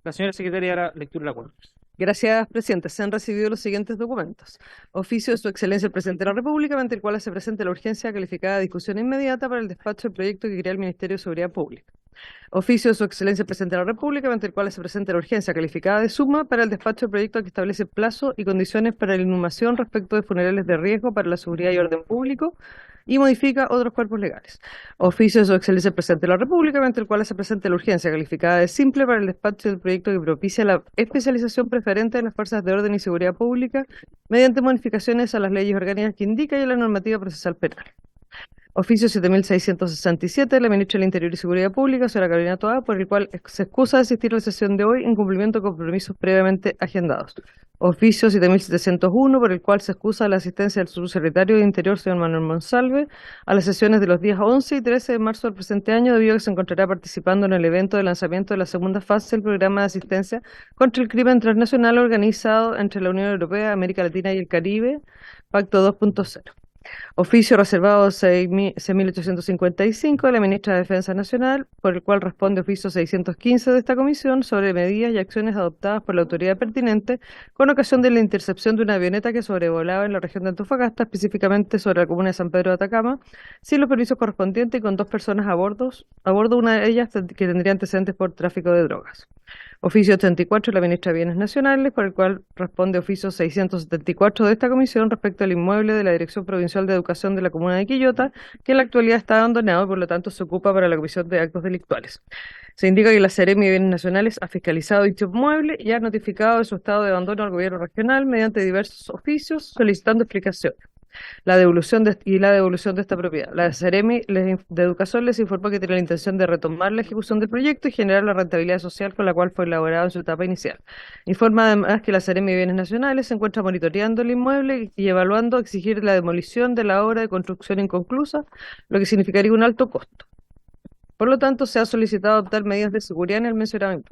La señora secretaria hará lectura de la cuenta. Gracias, presidente. Se han recibido los siguientes documentos. Oficio de Su Excelencia el Presidente de la República, mediante el cual se presenta la urgencia calificada de discusión inmediata para el despacho del proyecto que crea el Ministerio de Seguridad Pública. Oficio de Su Excelencia el Presidente de la República, mediante el cual se presenta la urgencia calificada de suma para el despacho del proyecto que establece plazo y condiciones para la inhumación respecto de funerales de riesgo para la seguridad y orden público y modifica otros cuerpos legales. Oficio de Su Excelencia el Presidente de la República, mediante el cual se presenta la urgencia calificada de simple para el despacho del proyecto que propicia la especialización preferente de las fuerzas de orden y seguridad pública mediante modificaciones a las leyes orgánicas que indica y a la normativa procesal penal. Oficio 7667 de la Ministra del Interior y Seguridad Pública, señora Carolina Toá, por el cual se excusa de asistir a la sesión de hoy en cumplimiento de compromisos previamente agendados. Oficio 7701, por el cual se excusa la asistencia del subsecretario de Interior, señor Manuel Monsalve, a las sesiones de los días 11 y 13 de marzo del presente año, debido a que se encontrará participando en el evento de lanzamiento de la segunda fase del programa de asistencia contra el crimen transnacional organizado entre la Unión Europea, América Latina y el Caribe, Pacto 2.0. Oficio reservado 6.855 de la Ministra de Defensa Nacional, por el cual responde oficio 615 de esta comisión sobre medidas y acciones adoptadas por la autoridad pertinente con ocasión de la intercepción de una avioneta que sobrevolaba en la región de Antofagasta, específicamente sobre la comuna de San Pedro de Atacama, sin los permisos correspondientes y con 2 personas a bordo, una de ellas que tendría antecedentes por tráfico de drogas. Oficio 84 de la Ministra de Bienes Nacionales, por el cual responde oficio 674 de esta comisión respecto al inmueble de la Dirección Provincial de Educación de la Comuna de Quillota, que en la actualidad está abandonado y por lo tanto se ocupa para la comisión de actos delictuales. Se indica que la Seremi de Bienes Nacionales ha fiscalizado dicho inmueble y ha notificado de su estado de abandono al gobierno regional mediante diversos oficios solicitando explicaciones. La devolución de esta propiedad. La Seremi de Educación les informó que tiene la intención de retomar la ejecución del proyecto y generar la rentabilidad social con la cual fue elaborado en su etapa inicial. Informa además que la Seremi de Bienes Nacionales se encuentra monitoreando el inmueble y evaluando exigir la demolición de la obra de construcción inconclusa, lo que significaría un alto costo. Por lo tanto, se ha solicitado adoptar medidas de seguridad en el mencionado inmueble.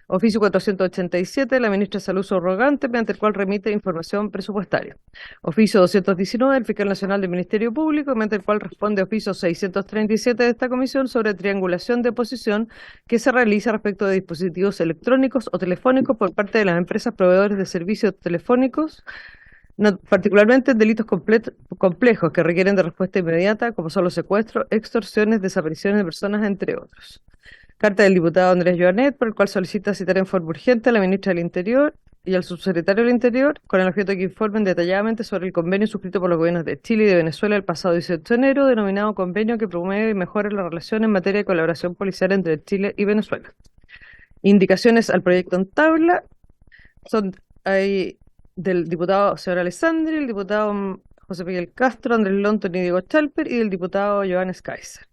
Oficio 487 de la Ministra de Salud subrogante, mediante el cual remite información presupuestaria. Oficio 219 del Fiscal Nacional del Ministerio Público, mediante el cual responde oficio 637 de esta comisión sobre triangulación de posición que se realiza respecto de dispositivos electrónicos o telefónicos por parte de las empresas proveedores de servicios telefónicos, particularmente en delitos complejos que requieren de respuesta inmediata, como son los secuestros, extorsiones, desapariciones de personas, entre otros. Carta del diputado Andrés Joanet, por el cual solicita citar en forma urgente a la ministra del Interior y al subsecretario del Interior, con el objeto de que informen detalladamente sobre el convenio suscrito por los gobiernos de Chile y de Venezuela el pasado 18 de enero, denominado convenio que promueve y mejora la relación en materia de colaboración policial entre Chile y Venezuela. Indicaciones al proyecto en tabla son ahí del diputado señor Alessandri, el diputado José Miguel Castro, Andrés Lonton y Diego Chalper, y del diputado Johannes Kaiser.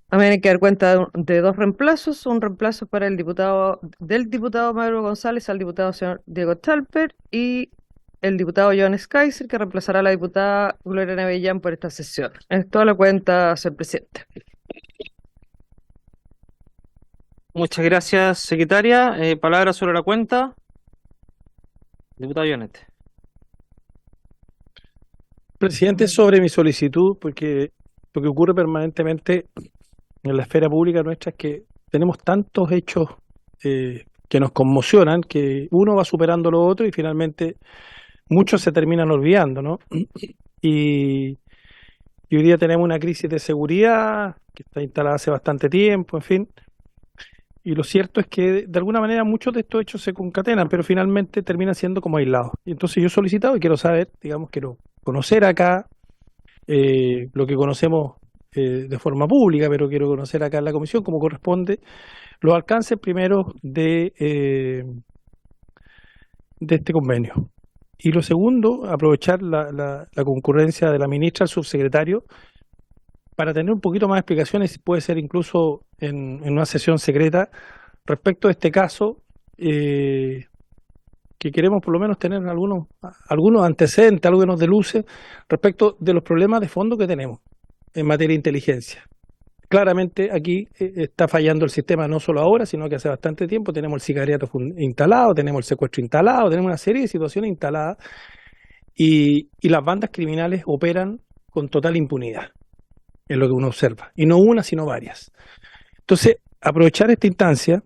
A mí hay que dar cuenta de 2 reemplazos, un reemplazo para del diputado Mauro González al diputado señor Diego Chalper y el diputado Johannes Kaiser, que reemplazará a la diputada Gloria Nevellán por esta sesión. Es toda la cuenta, señor presidente. Muchas gracias, secretaria. Palabra sobre la cuenta. Diputado Ionet. Presidente, sobre mi solicitud, porque lo que ocurre permanentemente en la esfera pública nuestra es que tenemos tantos hechos que nos conmocionan, que uno va superando lo otro y finalmente muchos se terminan olvidando, ¿no? Y hoy día tenemos una crisis de seguridad que está instalada hace bastante tiempo, en fin. Y lo cierto es que de alguna manera muchos de estos hechos se concatenan, pero finalmente terminan siendo como aislados. Y entonces yo he solicitado y quiero saber, digamos, quiero conocer acá lo que conocemos de forma pública, pero quiero conocer acá en la comisión, como corresponde, los alcances primero de este convenio. Y lo segundo, aprovechar la concurrencia de la ministra, el subsecretario, para tener un poquito más de explicaciones, puede ser incluso en una sesión secreta, respecto a este caso, que queremos por lo menos tener algunos antecedentes, algo que nos deluce respecto de los problemas de fondo que tenemos en materia de inteligencia. Claramente aquí está fallando el sistema no solo ahora, sino que hace bastante tiempo. Tenemos el sicariato instalado, tenemos el secuestro instalado, tenemos una serie de situaciones instaladas y las bandas criminales operan con total impunidad, es lo que uno observa, y no una, sino varias. Entonces, aprovechar esta instancia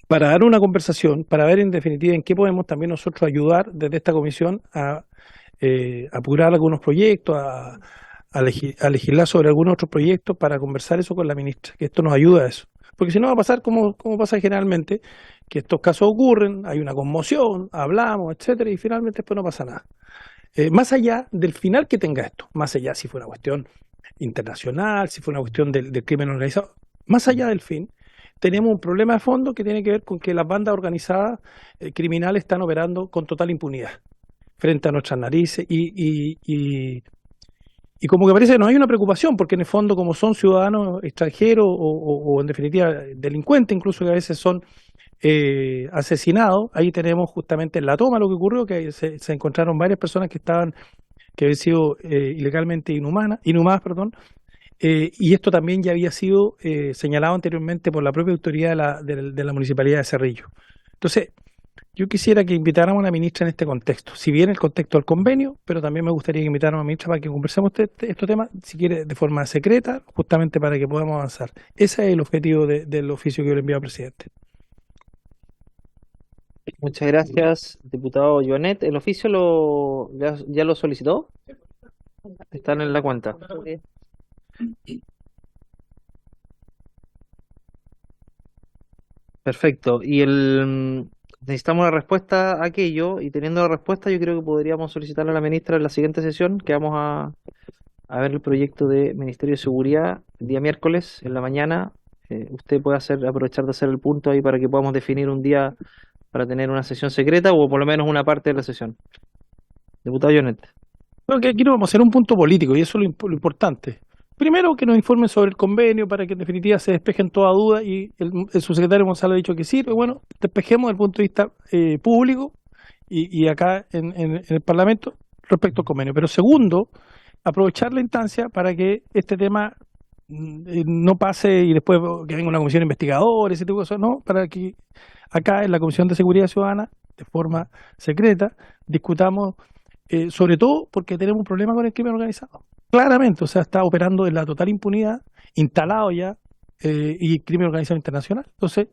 para dar una conversación, para ver en definitiva en qué podemos también nosotros ayudar desde esta comisión a apurar algunos proyectos, a legislar sobre algunos otros proyectos para conversar eso con la ministra, que esto nos ayuda a eso. Porque si no va a pasar como pasa generalmente, que estos casos ocurren, hay una conmoción, hablamos, etcétera, y finalmente después no pasa nada. Más allá del final que tenga esto, más allá si fue una cuestión internacional, si fue una cuestión del crimen organizado, más allá del fin, tenemos un problema de fondo que tiene que ver con que las bandas organizadas criminales están operando con total impunidad frente a nuestras narices y como que parece que no hay una preocupación, porque en el fondo como son ciudadanos extranjeros o en definitiva delincuentes incluso que a veces son asesinados, ahí tenemos justamente en La Toma lo que ocurrió, que se encontraron varias personas que habían sido ilegalmente inhumadas, perdón, y esto también ya había sido señalado anteriormente por la propia autoridad de la Municipalidad de Cerrillo. Entonces, yo quisiera que invitáramos a la ministra en este contexto, si bien el contexto del convenio, pero también me gustaría que invitáramos a la ministra para que conversemos estos temas, si quiere, de forma secreta, justamente para que podamos avanzar. Ese es el objetivo del oficio que yo le envío al presidente. Muchas gracias, diputado Joanet. ¿El oficio ya lo solicitó? Están en la cuenta. Perfecto. Necesitamos una respuesta a aquello, y teniendo la respuesta, yo creo que podríamos solicitarle a la ministra en la siguiente sesión, que vamos a ver el proyecto de Ministerio de Seguridad el día miércoles en la mañana. Usted puede aprovechar de hacer el punto ahí para que podamos definir un día para tener una sesión secreta o por lo menos una parte de la sesión. Diputado Jonet. Creo que aquí no vamos a hacer un punto político y eso es lo importante. Primero, que nos informen sobre el convenio para que en definitiva se despejen toda duda y el subsecretario Gonzalo ha dicho que sí, pero bueno, despejemos desde el punto de vista público y acá en el Parlamento respecto al convenio. Pero segundo, aprovechar la instancia para que este tema no pase y después que venga una comisión investigadora, ese tipo de cosas, no, para que acá en la Comisión de Seguridad Ciudadana, de forma secreta, discutamos, sobre todo porque tenemos un problema con el crimen organizado. Claramente, o sea, está operando en la total impunidad, instalado ya, y crimen organizado internacional. Entonces,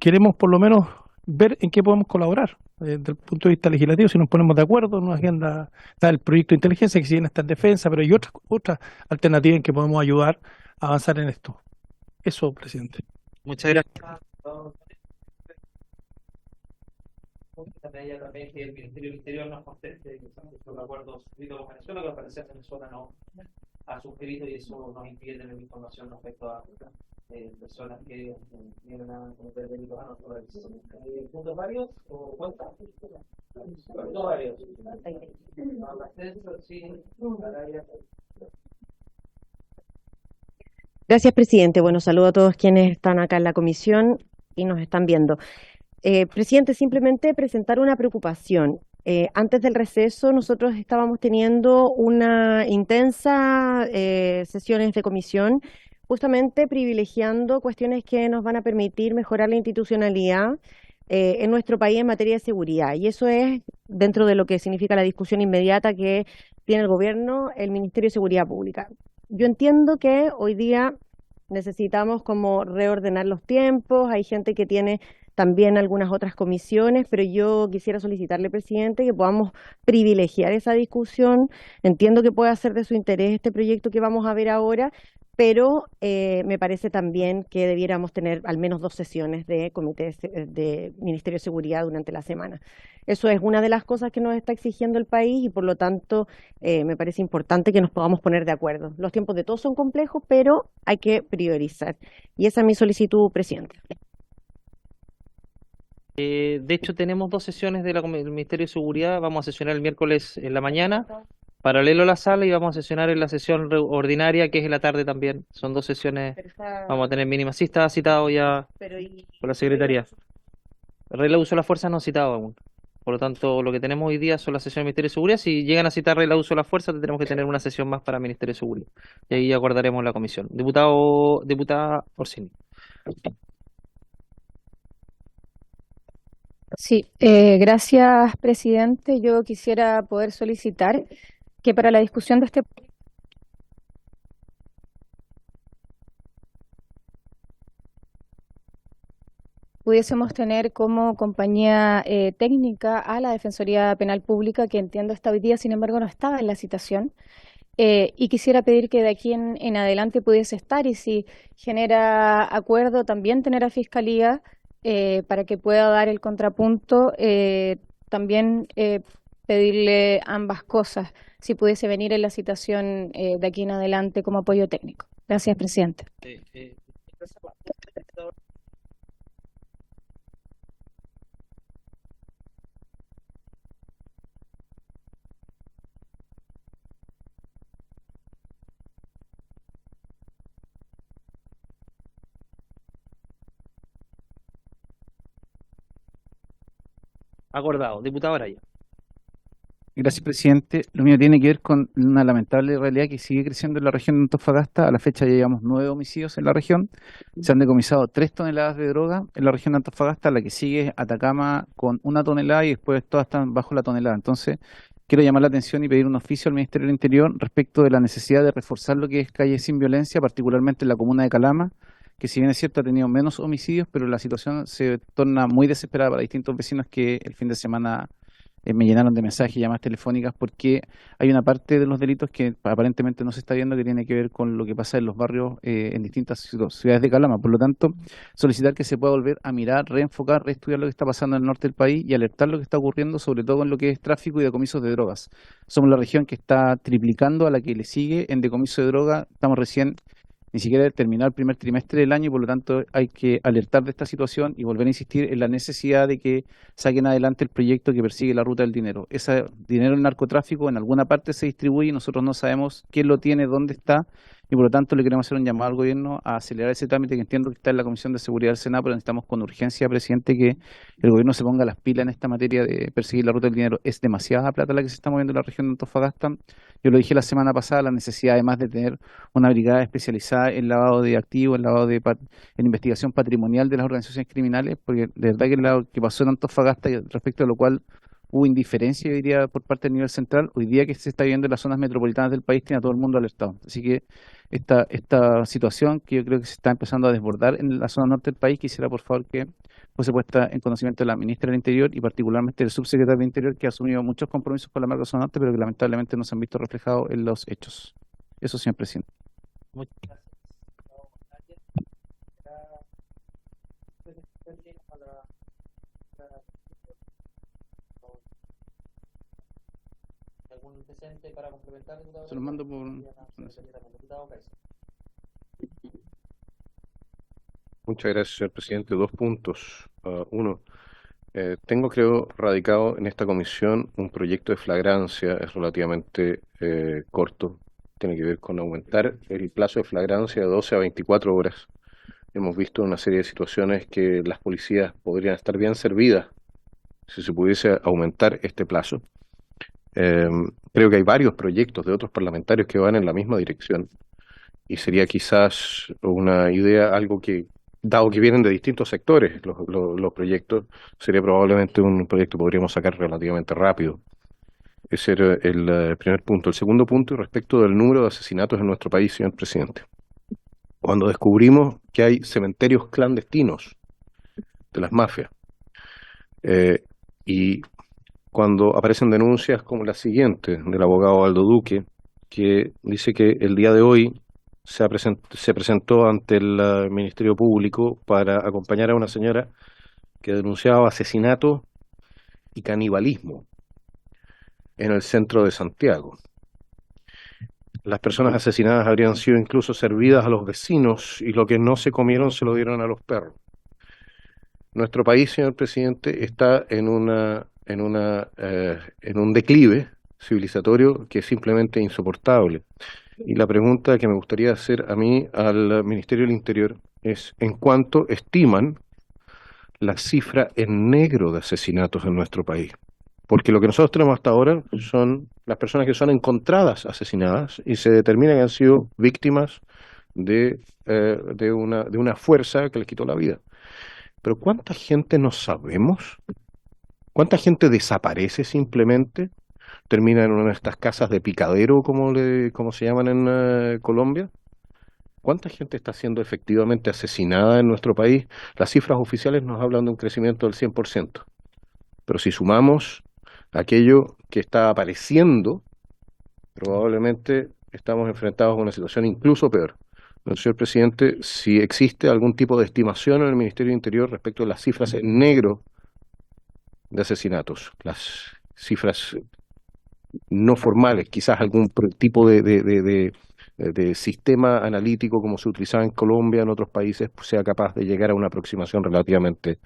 queremos por lo menos ver en qué podemos colaborar desde el punto de vista legislativo, si nos ponemos de acuerdo en una agenda, está el proyecto de inteligencia que si bien está en defensa, pero hay otras alternativas en que podemos ayudar a avanzar en esto. Eso, presidente. Muchas gracias. Ella también que el Ministerio del Interior nos conteste los acuerdos suscritos con Venezuela, que al parecer Venezuela no ha suscrito y eso nos impide tener información respecto a personas que vienen a cometer delitos a nuestro país. ¿Puntos varios o cuentas? Puntos varios. Gracias, presidente. Bueno, saludo a todos quienes están acá en la comisión y nos están viendo. Presidente, simplemente presentar una preocupación. Antes del receso nosotros estábamos teniendo una intensa sesiones de comisión, justamente privilegiando cuestiones que nos van a permitir mejorar la institucionalidad en nuestro país en materia de seguridad. Y eso es dentro de lo que significa la discusión inmediata que tiene el gobierno, el Ministerio de Seguridad Pública. Yo entiendo que hoy día necesitamos como reordenar los tiempos, hay gente que tiene también algunas otras comisiones, pero yo quisiera solicitarle, presidente, que podamos privilegiar esa discusión. Entiendo que puede ser de su interés este proyecto que vamos a ver ahora, pero me parece también que debiéramos tener al menos 2 sesiones de comité de Ministerio de Seguridad durante la semana. Eso es una de las cosas que nos está exigiendo el país y por lo tanto me parece importante que nos podamos poner de acuerdo. Los tiempos de todos son complejos, pero hay que priorizar. Y esa es mi solicitud, presidente. De hecho, tenemos 2 sesiones del Ministerio de Seguridad. Vamos a sesionar el miércoles en la mañana, paralelo a la sala, y vamos a sesionar en la sesión ordinaria, que es en la tarde también. Son 2 sesiones, vamos a tener mínimas. Sí, está citado ya por la Secretaría. El regla de uso de la fuerza no ha citado aún. Por lo tanto, lo que tenemos hoy día son las sesiones del Ministerio de Seguridad. Si llegan a citar regla de uso de la fuerza, tendremos que tener una sesión más para el Ministerio de Seguridad. Y ahí acordaremos la comisión. Diputada Orsini. Sí, gracias, presidente. Yo quisiera poder solicitar que para la discusión de este pudiésemos tener como compañía técnica a la Defensoría Penal Pública, que entiendo hasta hoy día, sin embargo, no estaba en la citación. Y quisiera pedir que de aquí en adelante pudiese estar, y si genera acuerdo, también tener a Fiscalía para que pueda dar el contrapunto. También pedirle ambas cosas, si pudiese venir en la citación de aquí en adelante como apoyo técnico. Gracias, presidente. Acordado. Diputado Araya. Gracias, presidente. Lo mío tiene que ver con una lamentable realidad que sigue creciendo en la región de Antofagasta. A la fecha ya llevamos 9 homicidios en la región. Se han decomisado 3 toneladas de droga en la región de Antofagasta. La que sigue es Atacama con 1 tonelada y después todas están bajo la tonelada. Entonces, quiero llamar la atención y pedir un oficio al Ministerio del Interior respecto de la necesidad de reforzar lo que es Calle Sin Violencia, particularmente en la comuna de Calama, que si bien es cierto ha tenido menos homicidios, pero la situación se torna muy desesperada para distintos vecinos que el fin de semana me llenaron de mensajes y llamadas telefónicas porque hay una parte de los delitos que aparentemente no se está viendo, que tiene que ver con lo que pasa en los barrios en distintas ciudades de Calama. Por lo tanto, solicitar que se pueda volver a mirar, reenfocar, reestudiar lo que está pasando en el norte del país y alertar lo que está ocurriendo, sobre todo en lo que es tráfico y decomisos de drogas. Somos la región que está triplicando a la que le sigue en decomiso de droga. Estamos recién ni siquiera terminar el primer trimestre del año, y por lo tanto hay que alertar de esta situación y volver a insistir en la necesidad de que saquen adelante el proyecto que persigue la ruta del dinero. Ese dinero del narcotráfico en alguna parte se distribuye y nosotros no sabemos quién lo tiene, dónde está, y por lo tanto le queremos hacer un llamado al gobierno a acelerar ese trámite, que entiendo que está en la Comisión de Seguridad del Senado, pero necesitamos con urgencia, presidente, que el gobierno se ponga las pilas en esta materia de perseguir la ruta del dinero. Es demasiada plata la que se está moviendo en la región de Antofagasta. Yo lo dije la semana pasada, la necesidad además de tener una brigada especializada en lavado de activos, en investigación patrimonial de las organizaciones criminales, porque de verdad que lo que pasó en Antofagasta, y respecto a lo cual hubo indiferencia, yo diría, por parte del nivel central, hoy día que se está viendo en las zonas metropolitanas del país, tiene a todo el mundo alertado. Así que esta situación que yo creo que se está empezando a desbordar en la zona norte del país, quisiera por favor que fuese puesta en conocimiento de la ministra del Interior y particularmente del subsecretario del Interior, que ha asumido muchos compromisos con la marca zona norte, pero que lamentablemente no se han visto reflejados en los hechos. Eso, señor presidente. Muchas gracias. ¿Algún antecedente para complementar? Se los mando por... Muchas gracias, señor presidente. 2 puntos. Uno, tengo, creo, radicado en esta comisión un proyecto de flagrancia, es relativamente corto. Tiene que ver con aumentar el plazo de flagrancia de 12 a 24 horas. Hemos visto una serie de situaciones que las policías podrían estar bien servidas si se pudiese aumentar este plazo. Creo que hay varios proyectos de otros parlamentarios que van en la misma dirección y sería quizás una idea, algo que, dado que vienen de distintos sectores los proyectos, sería probablemente un proyecto que podríamos sacar relativamente rápido. Ese era el primer punto. El segundo punto, respecto del número de asesinatos en nuestro país, señor presidente. Cuando descubrimos que hay cementerios clandestinos de las mafias, y cuando aparecen denuncias como la siguiente del abogado Aldo Duque, que dice que el día de hoy se presentó ante el Ministerio Público para acompañar a una señora que denunciaba asesinato y canibalismo en el centro de Santiago. Las personas asesinadas habrían sido incluso servidas a los vecinos y lo que no se comieron se lo dieron a los perros. Nuestro país, señor presidente, está en un declive civilizatorio que es simplemente insoportable. Y la pregunta que me gustaría hacer a mí al Ministerio del Interior es: ¿en cuánto estiman la cifra en negro de asesinatos en nuestro país? Porque lo que nosotros tenemos hasta ahora son las personas que son encontradas asesinadas y se determina que han sido víctimas de una fuerza que les quitó la vida. Pero ¿cuánta gente no sabemos? ¿Cuánta gente desaparece simplemente? Termina en una de estas casas de picadero, como se llaman en Colombia. ¿Cuánta gente está siendo efectivamente asesinada en nuestro país? Las cifras oficiales nos hablan de un crecimiento del 100%, pero si sumamos aquello que está apareciendo, probablemente estamos enfrentados a una situación incluso peor. Entonces, señor presidente, si existe algún tipo de estimación en el Ministerio del Interior respecto de las cifras en negro de asesinatos, las cifras no formales, quizás algún tipo de sistema analítico como se utilizaba en Colombia, en otros países, pues, sea capaz de llegar a una aproximación relativamente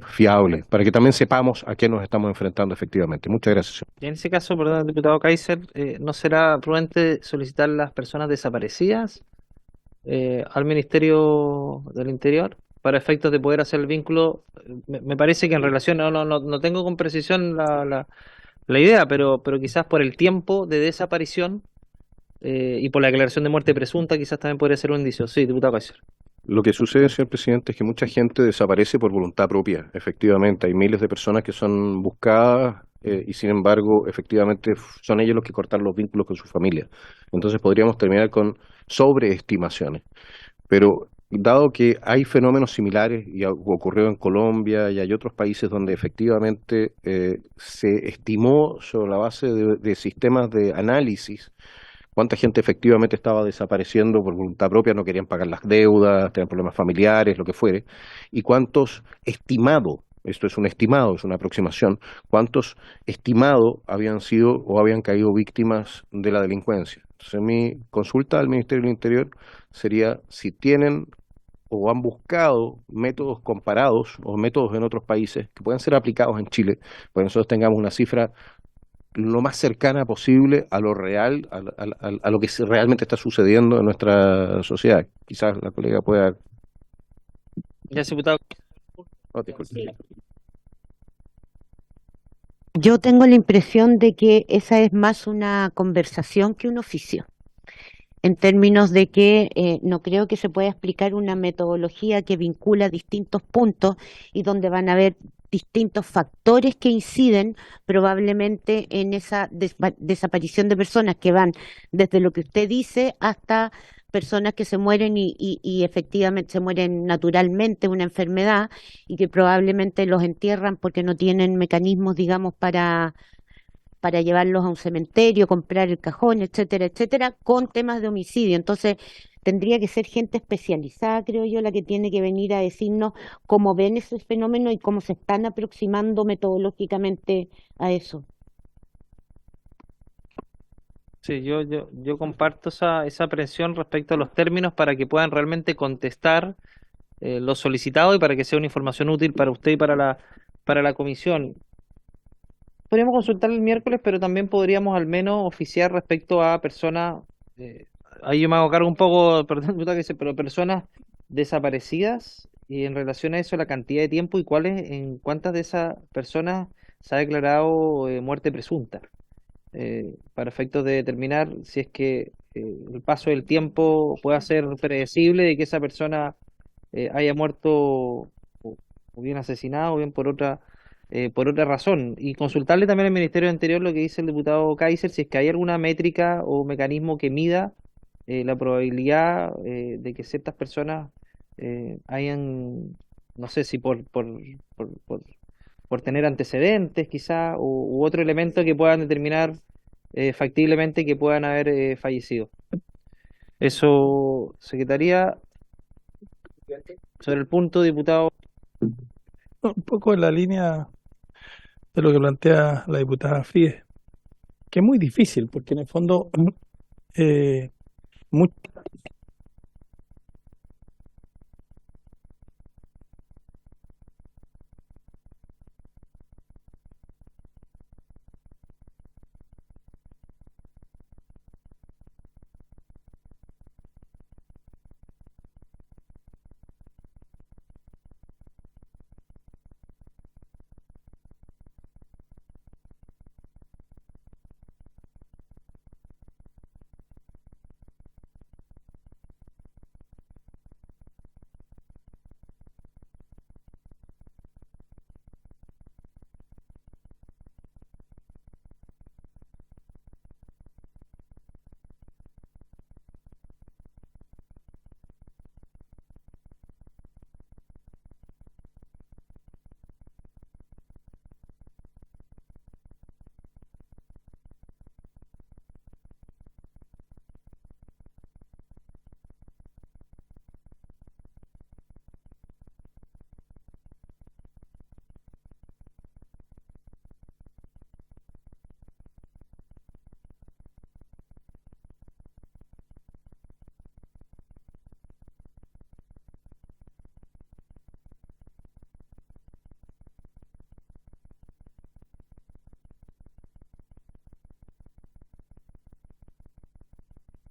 fiable, para que también sepamos a qué nos estamos enfrentando efectivamente. Muchas gracias, señor. Y en ese caso, perdón, diputado Kaiser, ¿no será prudente solicitar las personas desaparecidas al Ministerio del Interior para efectos de poder hacer el vínculo? Me parece que en relación, no tengo con precisión la idea, pero quizás por el tiempo de desaparición y por la declaración de muerte presunta, quizás también podría ser un indicio. Sí, diputado Kaiser. Lo que sucede, señor presidente, es que mucha gente desaparece por voluntad propia. Efectivamente, hay miles de personas que son buscadas y sin embargo, efectivamente, son ellos los que cortan los vínculos con su familia. Entonces podríamos terminar con sobreestimaciones. Pero dado que hay fenómenos similares y ocurrió en Colombia y hay otros países donde efectivamente se estimó sobre la base de sistemas de análisis cuánta gente efectivamente estaba desapareciendo por voluntad propia, no querían pagar las deudas, tenían problemas familiares, lo que fuere, y cuántos estimados, esto es un estimado, es una aproximación, cuántos estimados habían sido o habían caído víctimas de la delincuencia. Entonces, mi consulta al Ministerio del Interior sería si tienen o han buscado métodos comparados o métodos en otros países que puedan ser aplicados en Chile, para que nosotros tengamos una cifra lo más cercana posible a lo real, a lo que realmente está sucediendo en nuestra sociedad. Quizás la colega pueda... Gracias, diputado. Oh, disculpe. Yo tengo la impresión de que esa es más una conversación que un oficio, en términos de que no creo que se pueda explicar una metodología que vincula distintos puntos y donde van a haber distintos factores que inciden probablemente en esa desaparición de personas que van desde lo que usted dice hasta personas que se mueren y efectivamente se mueren naturalmente, una enfermedad, y que probablemente los entierran porque no tienen mecanismos, digamos, para llevarlos a un cementerio, comprar el cajón, etcétera, etcétera, con temas de homicidio. Entonces, tendría que ser gente especializada, creo yo, la que tiene que venir a decirnos cómo ven ese fenómeno y cómo se están aproximando metodológicamente a eso. Sí, yo comparto esa aprehensión respecto a los términos para que puedan realmente contestar lo solicitado y para que sea una información útil para usted y para la comisión. Podríamos consultar el miércoles, pero también podríamos al menos oficiar respecto a personas, eh, ahí yo me hago cargo un poco, perdón, diputado, que dice, pero personas desaparecidas y en relación a eso la cantidad de tiempo y en cuántas de esas personas se ha declarado muerte presunta, para efectos de determinar si es que el paso del tiempo pueda ser predecible de que esa persona haya muerto o bien asesinado o bien por otra razón. Y consultarle también al Ministerio del Interior lo que dice el diputado Kaiser, si es que hay alguna métrica o mecanismo que mida la probabilidad de que ciertas personas hayan, no sé si por, por, por tener antecedentes quizá, u otro elemento que puedan determinar factiblemente que puedan haber fallecido. Eso, Secretaría, sobre el punto, diputado. Un poco en la línea de lo que plantea la diputada Fríes, que es muy difícil, porque en el fondo eh, mu-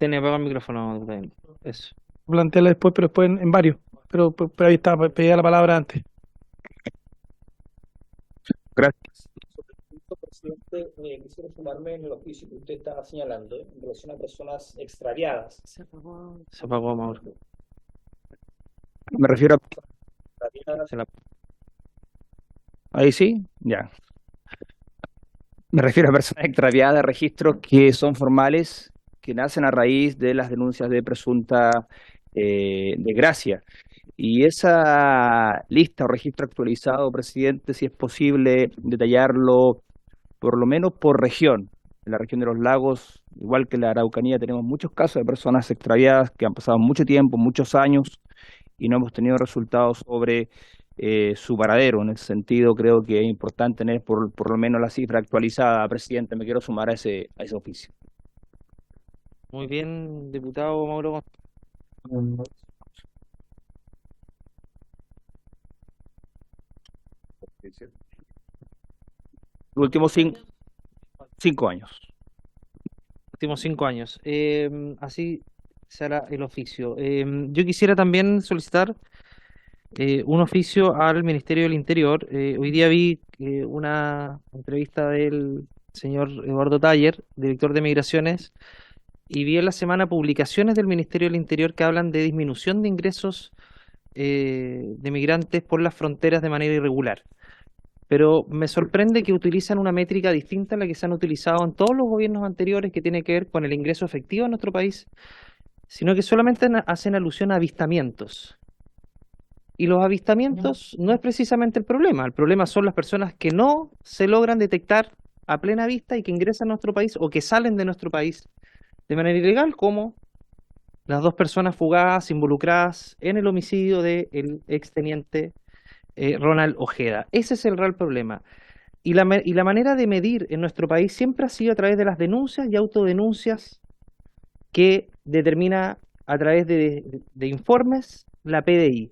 Tiene apagado el micrófono, diputado. Eso. Plantearla después, pero después en varios. Pero ahí está, pedía la palabra antes. Gracias. Presidente, quisiera sumarme en el oficio que usted estaba señalando en relación a personas extraviadas. Se apagó, Mauro. Me refiero a... Se la- Ahí sí, ya. Me refiero a personas extraviadas de registros que son formales, que nacen a raíz de las denuncias de presunta desgracia. Y esa lista o registro actualizado, presidente, si es posible detallarlo por lo menos por región. En la región de los lagos, igual que la Araucanía, tenemos muchos casos de personas extraviadas que han pasado mucho tiempo, muchos años, y no hemos tenido resultados sobre su paradero. En ese sentido, creo que es importante tener por lo menos la cifra actualizada. Presidente, me quiero sumar a ese oficio. Muy bien, diputado Mauro. Los últimos 5 años. Últimos 5 años. Así será el oficio. Yo quisiera también solicitar un oficio al Ministerio del Interior. Hoy día vi una entrevista del señor Eduardo Taller, director de Migraciones, y vi en la semana publicaciones del Ministerio del Interior que hablan de disminución de ingresos de migrantes por las fronteras de manera irregular. Pero me sorprende que utilizan una métrica distinta a la que se han utilizado en todos los gobiernos anteriores, que tiene que ver con el ingreso efectivo a nuestro país, sino que solamente hacen alusión a avistamientos. Y los avistamientos no es precisamente el problema son las personas que no se logran detectar a plena vista y que ingresan a nuestro país o que salen de nuestro país de manera ilegal, como las 2 personas fugadas involucradas en el homicidio del exteniente Ronald Ojeda. Ese es el real problema. Y la manera de medir en nuestro país siempre ha sido a través de las denuncias y autodenuncias que determina a través de informes la PDI.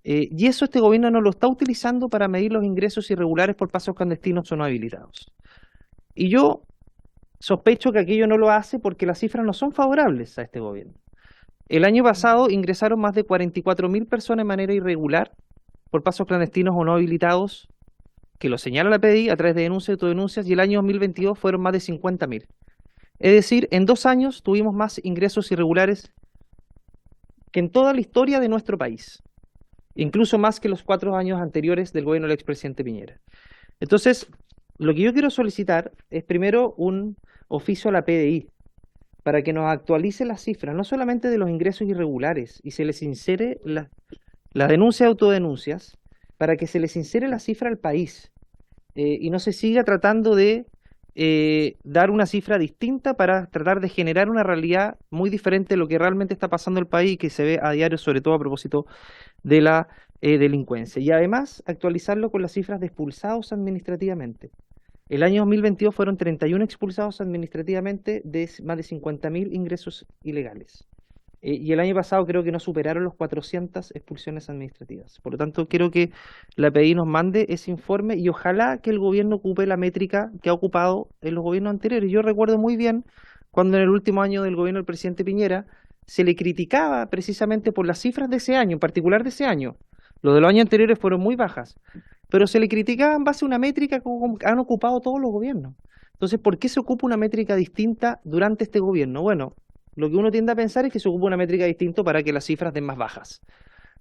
Y eso este gobierno no lo está utilizando para medir los ingresos irregulares por pasos clandestinos o no habilitados. Y yo sospecho que aquello no lo hace porque las cifras no son favorables a este gobierno. El año pasado ingresaron más de 44.000 personas de manera irregular por pasos clandestinos o no habilitados, que lo señala la PDI a través de denuncias y autodenuncias, y el año 2022 fueron más de 50.000. Es decir, en 2 años tuvimos más ingresos irregulares que en toda la historia de nuestro país, incluso más que los 4 años anteriores del gobierno del expresidente Piñera. Entonces, lo que yo quiero solicitar es primero un oficio a la PDI para que nos actualice las cifras, no solamente de los ingresos irregulares, y se les insere las denuncias y autodenuncias, para que se les insere la cifra al país y no se siga tratando de dar una cifra distinta para tratar de generar una realidad muy diferente de lo que realmente está pasando en el país y que se ve a diario, sobre todo a propósito de la delincuencia. Y además actualizarlo con las cifras de expulsados administrativamente. El año 2022 fueron 31 expulsados administrativamente de más de 50.000 ingresos ilegales. Y el año pasado creo que no superaron los 400 expulsiones administrativas. Por lo tanto, quiero que la PDI nos mande ese informe y ojalá que el gobierno ocupe la métrica que ha ocupado en los gobiernos anteriores. Yo recuerdo muy bien cuando en el último año del gobierno del presidente Piñera se le criticaba precisamente por las cifras de ese año, en particular de ese año. Los de los años anteriores fueron muy bajas, pero se le criticaba en base a una métrica que han ocupado todos los gobiernos. Entonces, ¿por qué se ocupa una métrica distinta durante este gobierno? Bueno, lo que uno tiende a pensar es que se ocupa una métrica distinta para que las cifras den más bajas,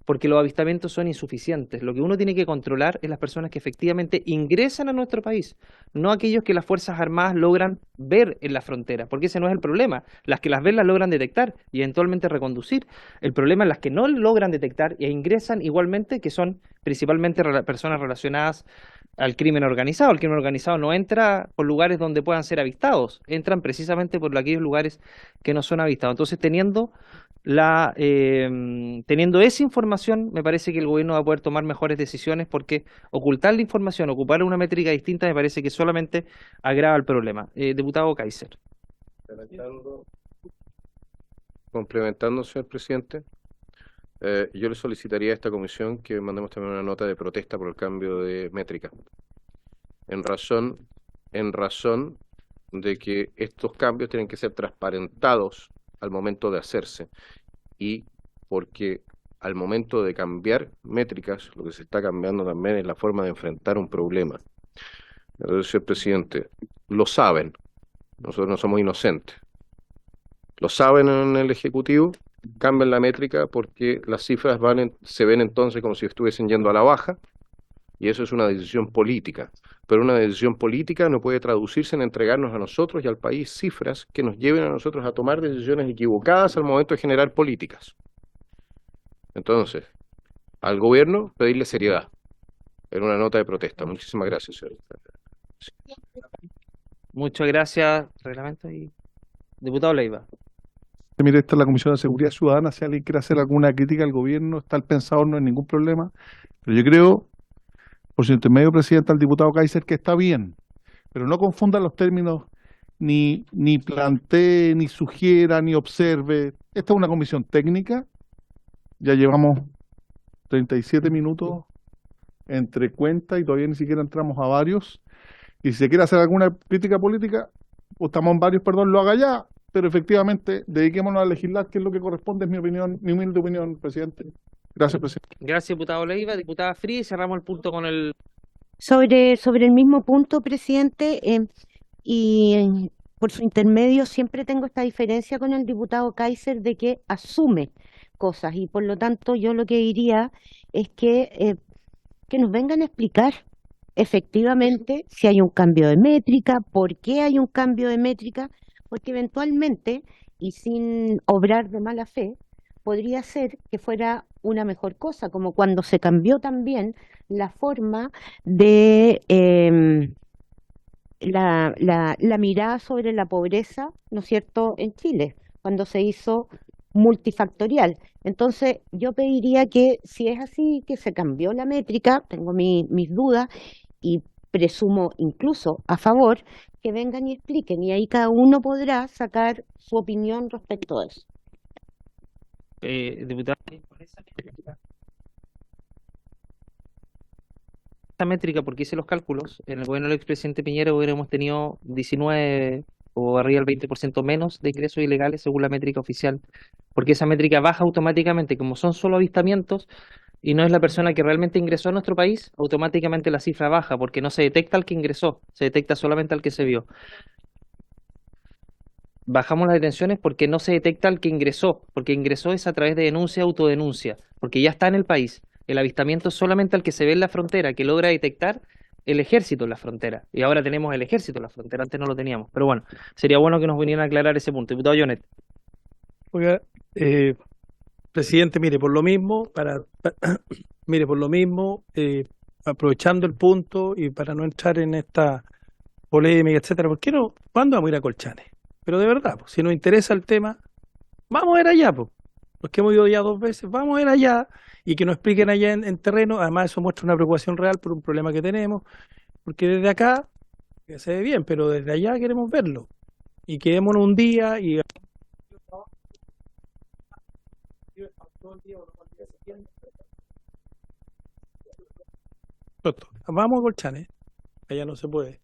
porque los avistamientos son insuficientes. Lo que uno tiene que controlar es las personas que efectivamente ingresan a nuestro país, no aquellos que las Fuerzas Armadas logran ver en la frontera, porque ese no es el problema. Las que las ven las logran detectar y eventualmente reconducir. El problema es las que no logran detectar e ingresan igualmente, que son principalmente personas relacionadas al crimen organizado. El crimen organizado no entra por lugares donde puedan ser avistados, entran precisamente por aquellos lugares que no son avistados. Entonces, teniendo esa información, me parece que el gobierno va a poder tomar mejores decisiones, porque ocultar la información, ocupar una métrica distinta, me parece que solamente agrava el problema. Diputado Kaiser. Complementando, señor presidente, yo le solicitaría a esta comisión que mandemos también una nota de protesta por el cambio de métrica, en razón de que estos cambios tienen que ser transparentados al momento de hacerse y porque al momento de cambiar métricas, lo que se está cambiando también es la forma de enfrentar un problema. Entonces, señor presidente, lo saben, nosotros no somos inocentes, lo saben en el Ejecutivo, cambian la métrica porque las cifras se ven entonces como si estuviesen yendo a la baja, y eso es una decisión política. Pero una decisión política no puede traducirse en entregarnos a nosotros y al país cifras que nos lleven a nosotros a tomar decisiones equivocadas al momento de generar políticas. Entonces, al gobierno pedirle seriedad en una nota de protesta. Muchísimas gracias, señor. Muchas gracias, reglamento y diputado Leiva. Mire, esta es la Comisión de Seguridad Ciudadana. Si alguien quiere hacer alguna crítica al gobierno, está el pensador, no hay ningún problema. Pero yo creo, por su intermedio, presidente, al diputado Kaiser, que está bien. Pero no confunda los términos ni plantee, ni sugiera, ni observe. Esta es una comisión técnica. Ya llevamos 37 minutos entre cuentas y todavía ni siquiera entramos a varios. Y si se quiere hacer alguna crítica política, o estamos en varios, perdón, lo haga ya. Pero efectivamente, dediquémonos a legislar, que es lo que corresponde, es mi opinión, mi humilde opinión, presidente. Gracias, presidente. Gracias, diputado Leiva. Diputada Fri, cerramos el punto con el... Sobre el mismo punto, presidente, por su intermedio siempre tengo esta diferencia con el diputado Kaiser de que asume cosas y por lo tanto yo lo que diría es que nos vengan a explicar efectivamente si hay un cambio de métrica, por qué hay un cambio de métrica, porque eventualmente y sin obrar de mala fe, podría ser que fuera una mejor cosa, como cuando se cambió también la forma de la mirada sobre la pobreza, ¿no es cierto?, en Chile, cuando se hizo multifactorial. Entonces, yo pediría que, si es así, que se cambió la métrica, tengo mis dudas y presumo incluso a favor, que vengan y expliquen, y ahí cada uno podrá sacar su opinión respecto a eso. Diputado, esta métrica, porque hice los cálculos, en el gobierno del expresidente Piñera hubiéramos tenido 19 o arriba del 20% menos de ingresos ilegales según la métrica oficial, porque esa métrica baja automáticamente, como son solo avistamientos y no es la persona que realmente ingresó a nuestro país, automáticamente la cifra baja, porque no se detecta al que ingresó, se detecta solamente al que se vio. Bajamos las detenciones porque no se detecta al que ingresó, porque ingresó es a través de denuncia, autodenuncia, porque ya está en el país. El avistamiento es solamente al que se ve en la frontera, que logra detectar el ejército en la frontera. Y ahora tenemos el ejército en la frontera, antes no lo teníamos. Pero bueno, sería bueno que nos vinieran a aclarar ese punto. Diputado Jonet. Oiga, presidente, mire, por lo mismo, mire, por lo mismo, aprovechando el punto y para no entrar en esta polémica, etcétera, ¿por qué no? ¿Cuándo vamos a ir a Colchane? Pero de verdad, pues, si nos interesa el tema, vamos a ir allá, pues. Los que hemos ido ya 2 veces, vamos a ir allá y que nos expliquen allá en terreno. Además, eso muestra una preocupación real por un problema que tenemos, porque desde acá se ve bien, pero desde allá queremos verlo. Y quedémonos un día y vamos a Colchane, allá no se puede.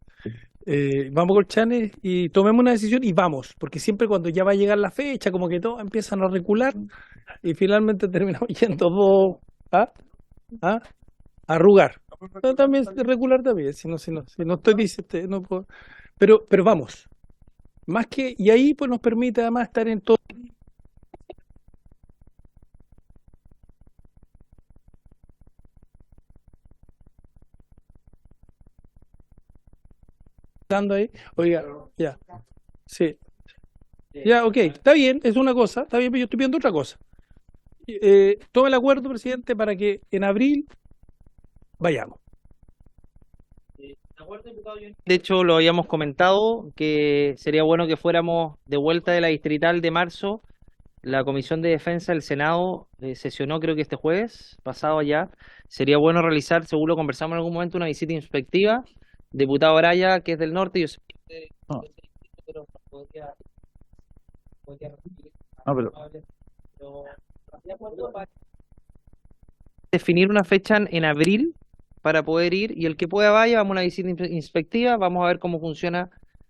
Vamos a Colchane y tomemos una decisión y vamos, porque siempre cuando ya va a llegar la fecha, como que todos empiezan a recular y finalmente terminamos yendo a arrugar. No, también recular también, si no estoy diciendo, no puedo. Pero vamos, más que, y ahí pues nos permite además estar en todo. Ahí, oiga, ya, sí, ya, ok, está bien, es una cosa, está bien, pero yo estoy pidiendo otra cosa. Tome el acuerdo, presidente, para que en abril vayamos. De hecho, lo habíamos comentado, que sería bueno que fuéramos de vuelta de la distrital de marzo. La Comisión de Defensa del Senado sesionó, creo que este jueves, pasado allá. Sería bueno realizar, seguro conversamos en algún momento, una visita inspectiva. Diputado Araya, que es del norte, yo sé que pero podría definir una fecha en abril para poder ir, y el que pueda vaya, vamos a una visita inspectiva, vamos a ver cómo funcionan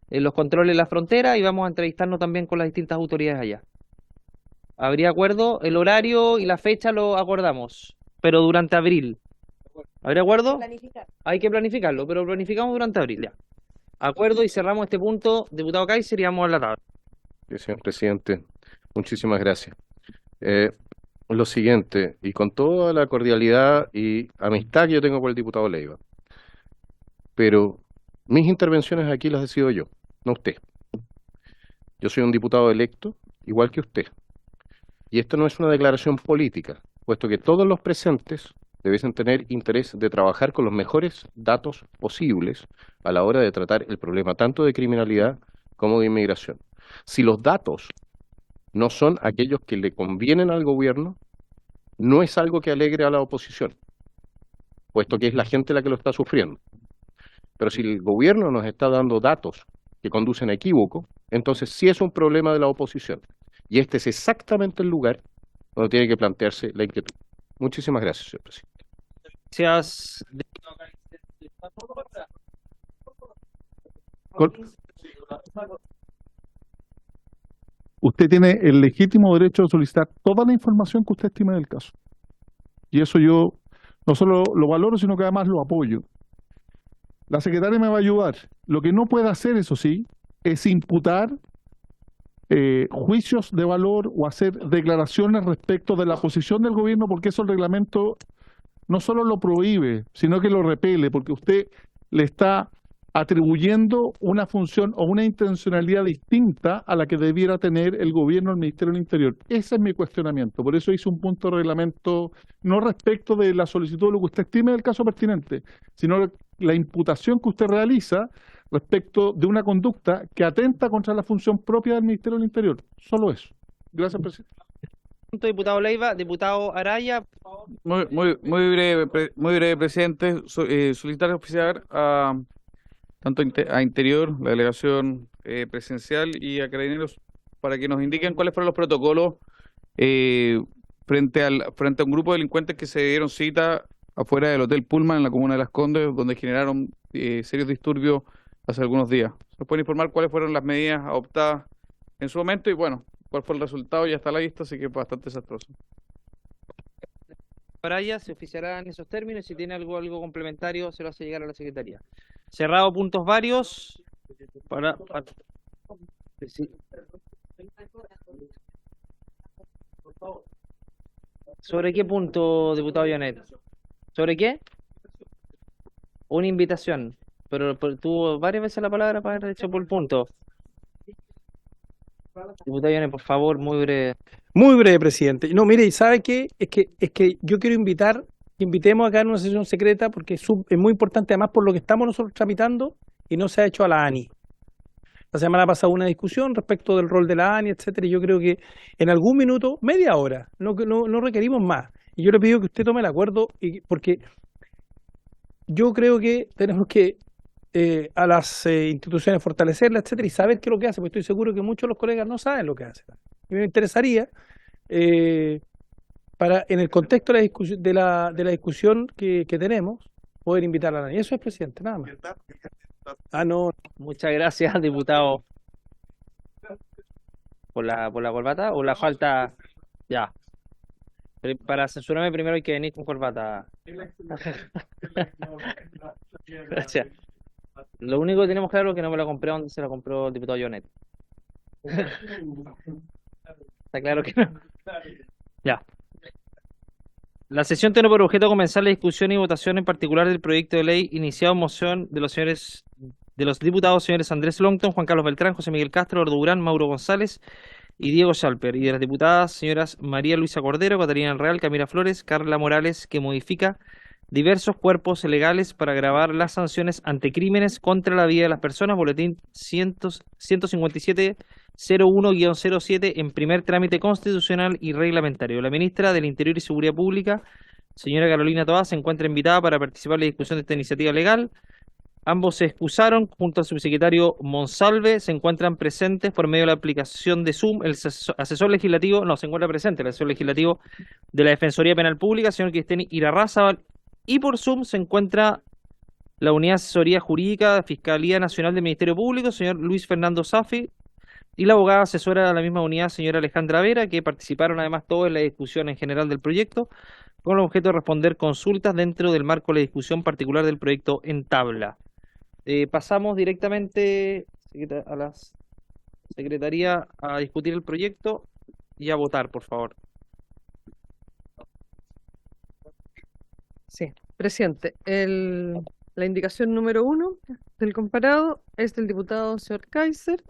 los controles en la frontera y vamos a entrevistarnos también con las distintas autoridades allá. ¿Habría acuerdo? El horario y la fecha lo acordamos, pero durante abril. ¿Habría acuerdo? Hay que planificarlo, pero planificamos durante abril ya. Acuerdo y cerramos este punto, diputado Kaiser, y vamos a la tabla. Sí, señor presidente, muchísimas gracias. Lo siguiente, y con toda la cordialidad y amistad que yo tengo por el diputado Leiva, pero mis intervenciones aquí las decido yo, no usted. Yo soy un diputado electo, igual que usted. Y esto no es una declaración política, puesto que todos los presentes debiesen tener interés de trabajar con los mejores datos posibles a la hora de tratar el problema tanto de criminalidad como de inmigración. Si los datos no son aquellos que le convienen al gobierno, no es algo que alegre a la oposición, puesto que es la gente la que lo está sufriendo. Pero si el gobierno nos está dando datos que conducen a equívoco, entonces sí es un problema de la oposición. Y este es exactamente el lugar donde tiene que plantearse la inquietud. Muchísimas gracias, señor presidente. Gracias. Usted tiene el legítimo derecho de solicitar toda la información que usted estime del caso. Y eso yo no solo lo valoro, sino que además lo apoyo. La secretaria me va a ayudar. Lo que no puede hacer, eso sí, es imputar juicios de valor o hacer declaraciones respecto de la posición del gobierno, porque eso el reglamento no solo lo prohíbe, sino que lo repele, porque usted le está atribuyendo una función o una intencionalidad distinta a la que debiera tener el gobierno, el Ministerio del Interior. Ese es mi cuestionamiento. Por eso hice un punto de reglamento, no respecto de la solicitud de lo que usted estime del caso pertinente, sino la imputación que usted realiza respecto de una conducta que atenta contra la función propia del Ministerio del Interior. Solo eso. Gracias, presidente. Diputado Leiva, diputado Araya. Muy breve, presidente. Solicitar oficiar a tanto a Interior, la delegación presidencial y a Carabineros para que nos indiquen cuáles fueron los protocolos frente a un grupo de delincuentes que se dieron cita afuera del Hotel Pullman en la comuna de Las Condes, donde generaron serios disturbios hace algunos días. ¿Nos pueden informar cuáles fueron las medidas adoptadas en su momento y bueno, cuál fue el resultado? Ya está a la vista, así que es bastante desastroso. Araya, se oficiará en esos términos. Si tiene algo complementario, se lo hace llegar a la Secretaría. Cerrado puntos varios. Sí. ¿Sobre qué punto, diputado Llanet? ¿Sobre qué? Una invitación. Pero tuvo varias veces la palabra para haber hecho por punto. Diputado Llanet, por favor, muy breve. Muy breve, presidente. No, mire, ¿sabe qué? Es que yo quiero invitemos acá en una sesión secreta porque es muy importante, además por lo que estamos nosotros tramitando y no se ha hecho a la ANI. La semana pasada hubo una discusión respecto del rol de la ANI, etcétera, y yo creo que en algún minuto, media hora, no requerimos más. Y yo le pido que usted tome el acuerdo, porque yo creo que tenemos que a las instituciones fortalecerlas, etcétera, y saber qué es lo que hace, porque estoy seguro que muchos de los colegas no saben lo que hacen. Y me interesaría, para en el contexto de la discusión que tenemos, poder invitar a la ANI. Eso es, presidente, nada más. No. Muchas gracias, diputado. ¿Por la corbata o la falta? Ya. Para censurarme primero hay que venir con corbata. Gracias. Lo único que tenemos claro es que no me la compré donde se la compró el diputado Llanet. Está claro que no. Ya. La sesión tiene por objeto comenzar la discusión y votación en particular del proyecto de ley iniciado en moción de los diputados señores Andrés Longton, Juan Carlos Beltrán, José Miguel Castro, Ordo Durán, Mauro González y Diego Schalper, y de las diputadas señoras María Luisa Cordero, Catalina del Real, Camila Flores, Carla Morales, que modifica diversos cuerpos legales para agravar las sanciones ante crímenes contra la vida de las personas, boletín 157-01-07 en primer trámite constitucional y reglamentario. La ministra del Interior y Seguridad Pública, señora Carolina Toá, se encuentra invitada para participar en la discusión de esta iniciativa legal. Ambos se excusaron, junto al subsecretario Monsalve, se encuentran presentes por medio de la aplicación de Zoom. El asesor legislativo, no, se encuentra presente el asesor legislativo de la Defensoría Penal Pública, señor Cristian Irarrázaval, y por Zoom se encuentra la Unidad de Asesoría Jurídica de Fiscalía Nacional del Ministerio Público, señor Luis Fernando Safi, y la abogada asesora de la misma unidad, señora Alejandra Vera, que participaron además todos en la discusión en general del proyecto, con el objeto de responder consultas dentro del marco de la discusión particular del proyecto en tabla. Pasamos directamente a la Secretaría a discutir el proyecto y a votar, por favor. Sí, presidente. La indicación número 1 del comparado es del diputado señor Kaiser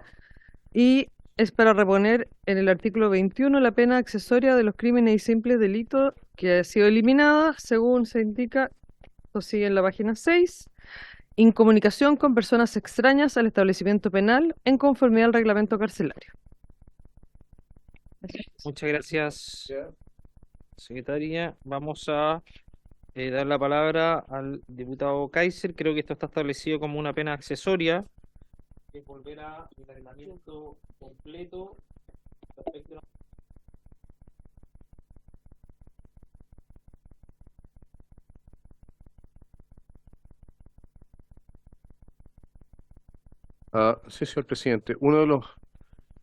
y es para reponer en el artículo 21 la pena accesoria de los crímenes y simples delitos que ha sido eliminada, según se indica, esto sigue en la página 6, incomunicación con personas extrañas al establecimiento penal en conformidad al reglamento carcelario. Muchas gracias, secretaria. Vamos a dar la palabra al diputado Kaiser. Creo que esto está establecido como una pena accesoria, que volverá al reglamento completo respecto a... Sí, señor presidente.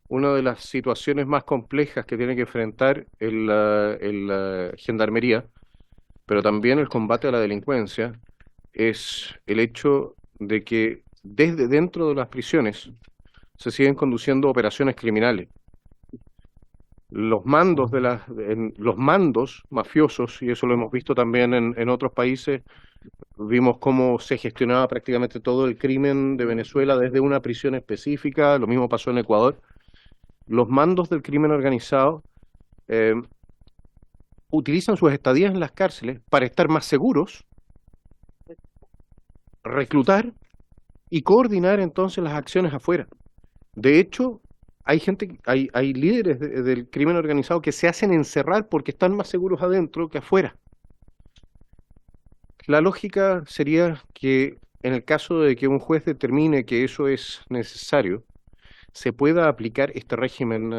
Una de las situaciones más complejas que tiene que enfrentar el Gendarmería, pero también el combate a la delincuencia, es el hecho de que desde dentro de las prisiones se siguen conduciendo operaciones criminales. Los mandos los mandos mafiosos, y eso lo hemos visto también en otros países, vimos cómo se gestionaba prácticamente todo el crimen de Venezuela desde una prisión específica, lo mismo pasó en Ecuador. Los mandos del crimen organizado utilizan sus estadías en las cárceles para estar más seguros, reclutar y coordinar entonces las acciones afuera. De hecho, hay líderes del crimen organizado que se hacen encerrar porque están más seguros adentro que afuera. La lógica sería que en el caso de que un juez determine que eso es necesario, se pueda aplicar este régimen,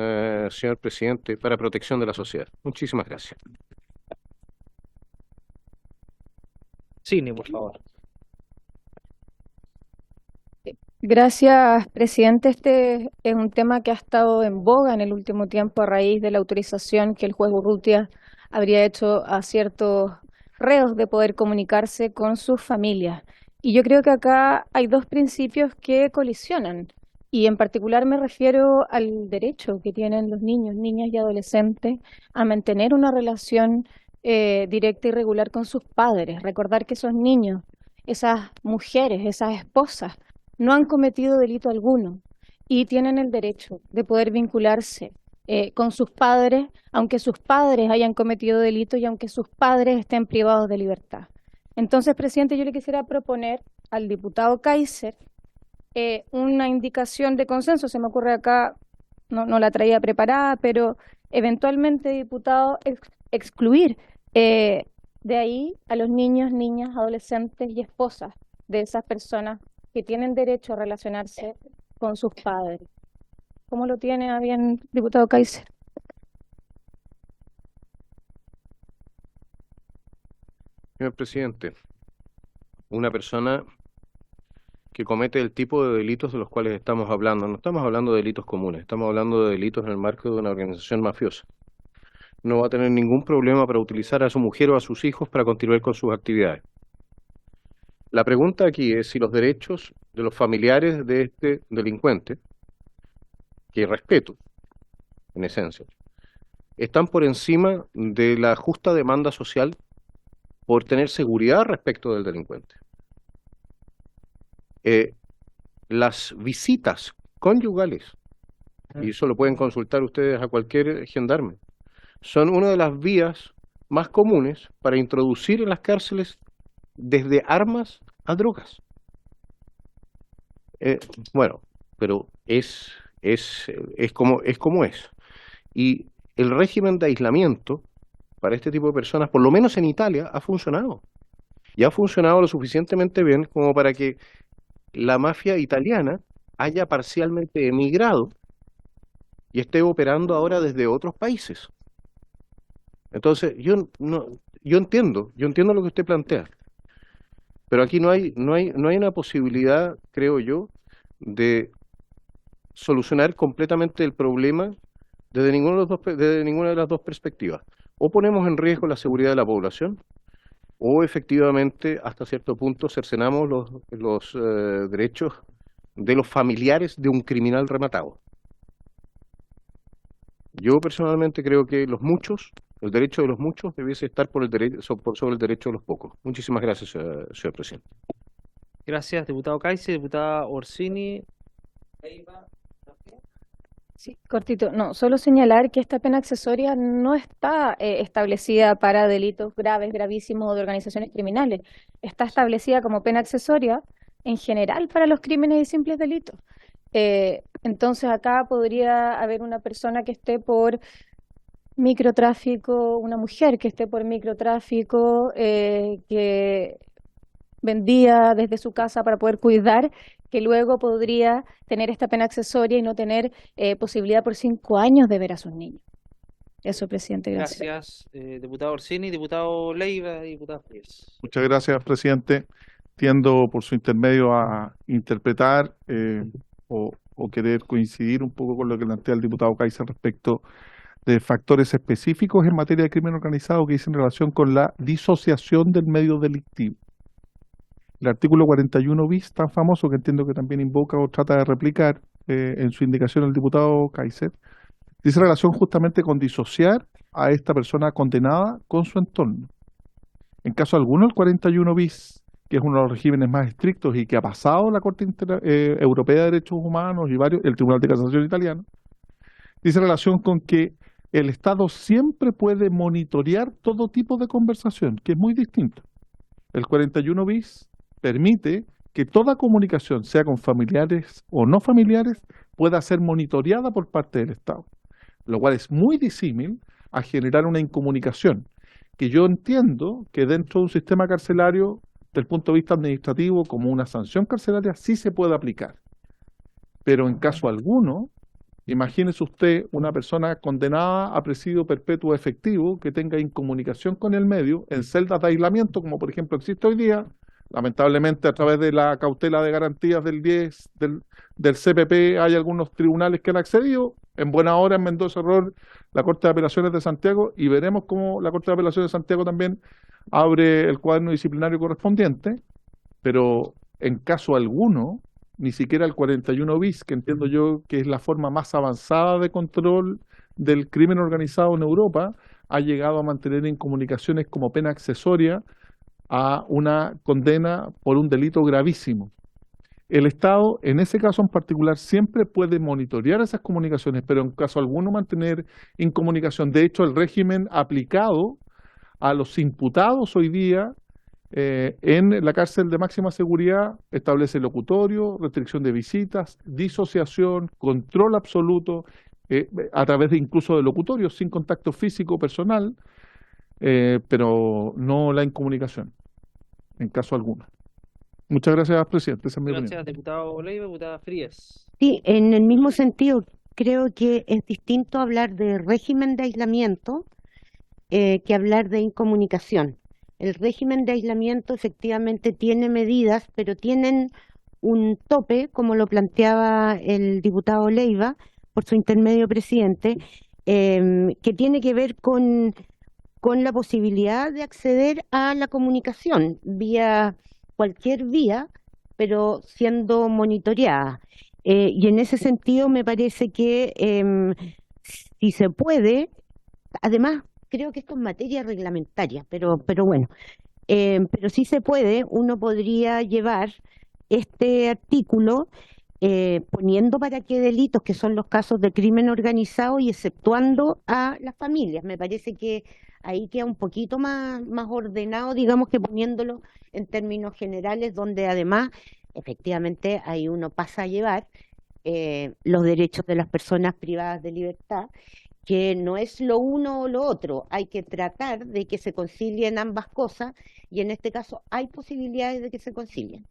señor presidente, para protección de la sociedad. Muchísimas gracias. Sí, por favor. Gracias, presidente. Este es un tema que ha estado en boga en el último tiempo a raíz de la autorización que el juez Urrutia habría hecho a ciertos reos de poder comunicarse con sus familias. Y yo creo que acá hay dos principios que colisionan. Y en particular me refiero al derecho que tienen los niños, niñas y adolescentes a mantener una relación directa y regular con sus padres. Recordar que esos niños, esas mujeres, esas esposas, no han cometido delito alguno y tienen el derecho de poder vincularse con sus padres, aunque sus padres hayan cometido delito y aunque sus padres estén privados de libertad. Entonces, presidente, yo le quisiera proponer al diputado Kaiser una indicación de consenso. Se me ocurre acá, no la traía preparada, pero eventualmente, diputado, excluir de ahí a los niños, niñas, adolescentes y esposas de esas personas que tienen derecho a relacionarse con sus padres. ¿Cómo lo tiene a bien, diputado Kaiser? Señor presidente, una persona que comete el tipo de delitos de los cuales estamos hablando, no estamos hablando de delitos comunes, estamos hablando de delitos en el marco de una organización mafiosa, no va a tener ningún problema para utilizar a su mujer o a sus hijos para continuar con sus actividades. La pregunta aquí es si los derechos de los familiares de este delincuente, que respeto, en esencia, están por encima de la justa demanda social por tener seguridad respecto del delincuente. Las visitas conyugales, y eso lo pueden consultar ustedes a cualquier gendarme, son una de las vías más comunes para introducir en las cárceles desde armas a drogas. Bueno, pero es como es. Y el régimen de aislamiento para este tipo de personas, por lo menos en Italia, ha funcionado. Y ha funcionado lo suficientemente bien como para que la mafia italiana haya parcialmente emigrado y esté operando ahora desde otros países. Entonces, yo entiendo lo que usted plantea, pero aquí no hay una posibilidad, creo yo, de solucionar completamente el problema desde desde ninguna de las dos perspectivas. O ponemos en riesgo la seguridad de la población, o efectivamente, hasta cierto punto, cercenamos los derechos de los familiares de un criminal rematado. Yo personalmente creo que el derecho de los muchos debiese estar por sobre el derecho de los pocos. Muchísimas gracias, señor presidente. Gracias, diputado Kaiser, diputada Orsini. Sí, cortito. No, solo señalar que esta pena accesoria no está establecida para delitos graves, gravísimos o de organizaciones criminales. Está establecida como pena accesoria en general para los crímenes y simples delitos. Entonces acá podría haber una persona que esté por microtráfico, una mujer que esté por microtráfico, que vendía desde su casa para poder cuidar, que luego podría tener esta pena accesoria y no tener posibilidad por 5 años de ver a sus niños. Eso, presidente, gracias. Gracias, diputado Orsini, diputado Leiva y diputada Frías. Muchas gracias, presidente. Tiendo por su intermedio a interpretar o querer coincidir un poco con lo que plantea el diputado Kaiser respecto de factores específicos en materia de crimen organizado que dicen relación con la disociación del medio delictivo. El artículo 41 bis, tan famoso que entiendo que también invoca o trata de replicar en su indicación el diputado Kaiser, dice relación justamente con disociar a esta persona condenada con su entorno. En caso alguno, el 41 bis, que es uno de los regímenes más estrictos y que ha pasado la Corte Europea de Derechos Humanos y el Tribunal de Casación italiano, dice relación con que el Estado siempre puede monitorear todo tipo de conversación, que es muy distinto. El 41 bis permite que toda comunicación, sea con familiares o no familiares, pueda ser monitoreada por parte del Estado, lo cual es muy disímil a generar una incomunicación, que yo entiendo que dentro de un sistema carcelario, desde el punto de vista administrativo, como una sanción carcelaria, sí se puede aplicar. Pero en caso alguno, imagínese usted una persona condenada a presidio perpetuo efectivo que tenga incomunicación con el medio en celdas de aislamiento, como por ejemplo existe hoy día, lamentablemente a través de la cautela de garantías del 10 del CPP hay algunos tribunales que han accedido, en buena hora en Mendoza Error, la Corte de Apelaciones de Santiago, y veremos cómo la Corte de Apelaciones de Santiago también abre el cuaderno disciplinario correspondiente, pero en caso alguno, ni siquiera el 41 bis, que entiendo yo que es la forma más avanzada de control del crimen organizado en Europa, ha llegado a mantener incomunicaciones como pena accesoria a una condena por un delito gravísimo. El Estado, en ese caso en particular, siempre puede monitorear esas comunicaciones, pero en caso alguno mantener incomunicación. De hecho, el régimen aplicado a los imputados hoy día en la cárcel de máxima seguridad establece locutorio, restricción de visitas, disociación, control absoluto, a través de incluso de locutorios sin contacto físico personal, pero no la incomunicación, en caso alguno. Muchas gracias, presidente. Esa es mi opinión. Gracias, diputado Leiva, diputada Frías. Sí, en el mismo sentido, creo que es distinto hablar de régimen de aislamiento que hablar de incomunicación. El régimen de aislamiento efectivamente tiene medidas, pero tienen un tope, como lo planteaba el diputado Leiva, por su intermedio presidente, que tiene que ver con la posibilidad de acceder a la comunicación vía cualquier vía, pero siendo monitoreada. Y en ese sentido me parece que si se puede, además creo que esto es materia reglamentaria, pero bueno, pero sí se puede, uno podría llevar este artículo poniendo para qué delitos, que son los casos de crimen organizado, y exceptuando a las familias. Me parece que ahí queda un poquito más ordenado, digamos, que poniéndolo en términos generales, donde además, efectivamente, ahí uno pasa a llevar los derechos de las personas privadas de libertad, que no es lo uno o lo otro, hay que tratar de que se concilien ambas cosas, y en este caso hay posibilidades de que se concilien.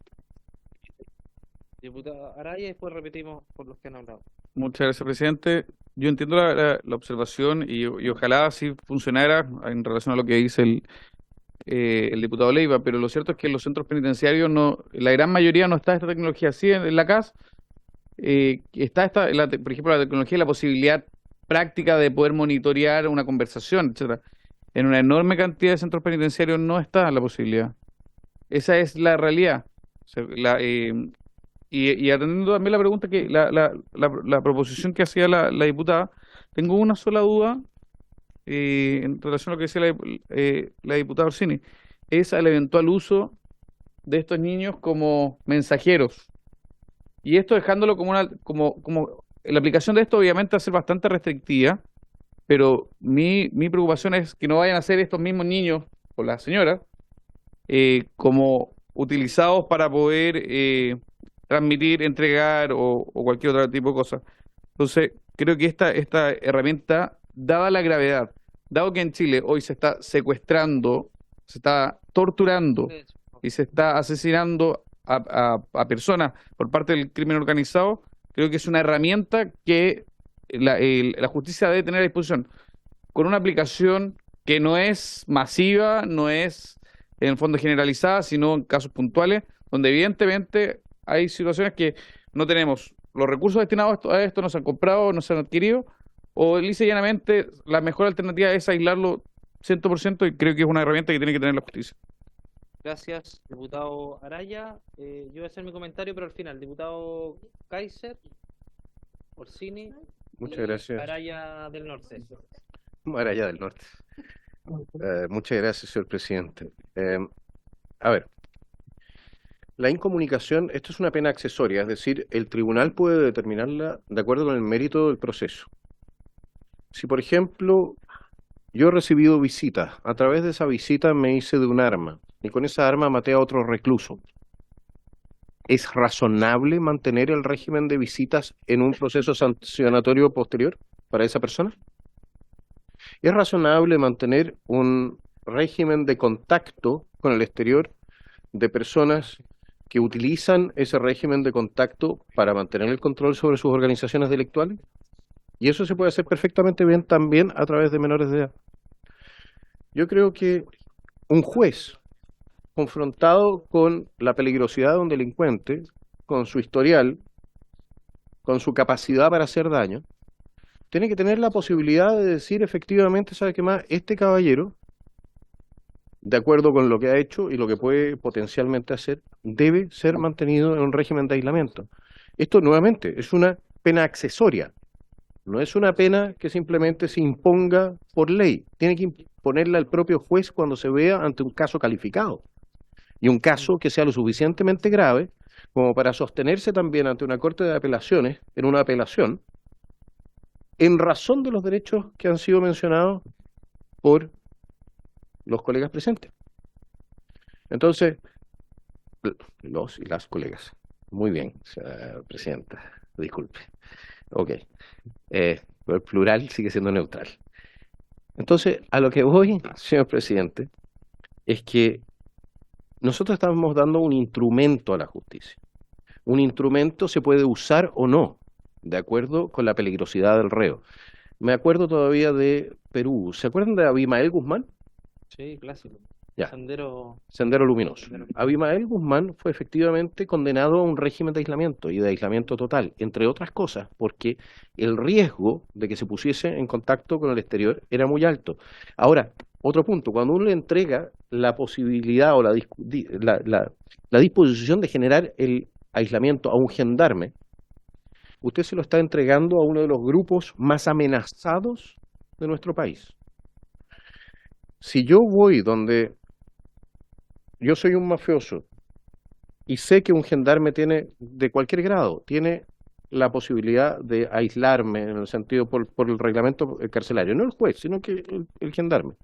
Diputada Araya, y después repetimos por los que han hablado. Muchas gracias, presidente. Yo entiendo la observación y ojalá así funcionara en relación a lo que dice el diputado Leiva, pero lo cierto es que en los centros penitenciarios la gran mayoría no está esta tecnología. Sí, en la CAS por ejemplo, la tecnología y la posibilidad práctica de poder monitorear una conversación, etcétera. En una enorme cantidad de centros penitenciarios no está la posibilidad. Esa es la realidad. O sea, y atendiendo también la pregunta la proposición que hacía la diputada, tengo una sola duda en relación a lo que decía la diputada Orsini, es al eventual uso de estos niños como mensajeros. Y esto dejándolo como la aplicación de esto obviamente va a ser bastante restrictiva, pero mi preocupación es que no vayan a ser estos mismos niños o las señoras como utilizados para poder transmitir, entregar o cualquier otro tipo de cosa. Entonces, creo que esta herramienta, dada la gravedad, dado que en Chile hoy se está secuestrando, se está torturando y se está asesinando a personas por parte del crimen organizado, creo que es una herramienta que la justicia debe tener a disposición, con una aplicación que no es masiva, no es en el fondo generalizada, sino en casos puntuales, donde evidentemente hay situaciones que no tenemos los recursos destinados a esto, no se han comprado, no se han adquirido, o lisa y llanamente la mejor alternativa es aislarlo 100% y creo que es una herramienta que tiene que tener la justicia. Gracias, diputado Araya. Yo voy a hacer mi comentario, pero al final, diputado Kaiser, Orsini Muchas y gracias. Araya del Norte. Araya del Norte. Muchas gracias, señor presidente. A ver, la incomunicación, esto es una pena accesoria, es decir, el tribunal puede determinarla de acuerdo con el mérito del proceso. Si, por ejemplo, yo he recibido visitas, a través de esa visita me hice de un arma, y con esa arma maté a otro recluso, ¿es razonable mantener el régimen de visitas en un proceso sancionatorio posterior para esa persona? ¿Es razonable mantener un régimen de contacto con el exterior de personas que utilizan ese régimen de contacto para mantener el control sobre sus organizaciones delictuales? Y eso se puede hacer perfectamente bien también a través de menores de edad. Yo creo que un juez confrontado con la peligrosidad de un delincuente, con su historial, con su capacidad para hacer daño, tiene que tener la posibilidad de decir efectivamente, ¿sabe qué más? Este caballero, de acuerdo con lo que ha hecho y lo que puede potencialmente hacer, debe ser mantenido en un régimen de aislamiento. Esto, nuevamente, es una pena accesoria. No es una pena que simplemente se imponga por ley. Tiene que imponerla el propio juez cuando se vea ante un caso calificado. Y un caso que sea lo suficientemente grave como para sostenerse también ante una corte de apelaciones, en una apelación, en razón de los derechos que han sido mencionados por los colegas presentes. Entonces, los y las colegas. Muy bien, presidenta, disculpe. Ok. El plural sigue siendo neutral. Entonces, a lo que voy, señor presidente, es que nosotros estamos dando un instrumento a la justicia. Un instrumento se puede usar o no, de acuerdo con la peligrosidad del reo. Me acuerdo todavía de Perú. ¿Se acuerdan de Abimael Guzmán? Sí, clásico. Ya. Sendero Luminoso. Abimael Guzmán fue efectivamente condenado a un régimen de aislamiento y de aislamiento total, entre otras cosas, porque el riesgo de que se pusiese en contacto con el exterior era muy alto. Ahora, otro punto, cuando uno le entrega la posibilidad o la disposición de generar el aislamiento a un gendarme, usted se lo está entregando a uno de los grupos más amenazados de nuestro país. Si yo voy donde yo soy un mafioso y sé que un gendarme tiene, de cualquier grado, tiene la posibilidad de aislarme en el sentido por el reglamento carcelario, no el juez, sino que el gendarme.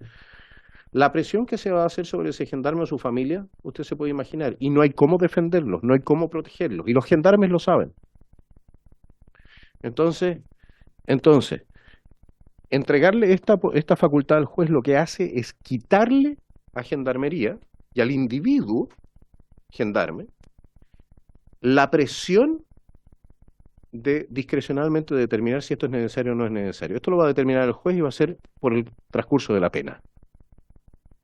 La presión que se va a hacer sobre ese gendarme o su familia, usted se puede imaginar, y no hay cómo defenderlos, no hay cómo protegerlos, y los gendarmes lo saben. Entonces, entregarle esta facultad al juez lo que hace es quitarle a Gendarmería y al individuo gendarme la presión de discrecionalmente determinar si esto es necesario o no es necesario. Esto lo va a determinar el juez y va a ser por el transcurso de la pena.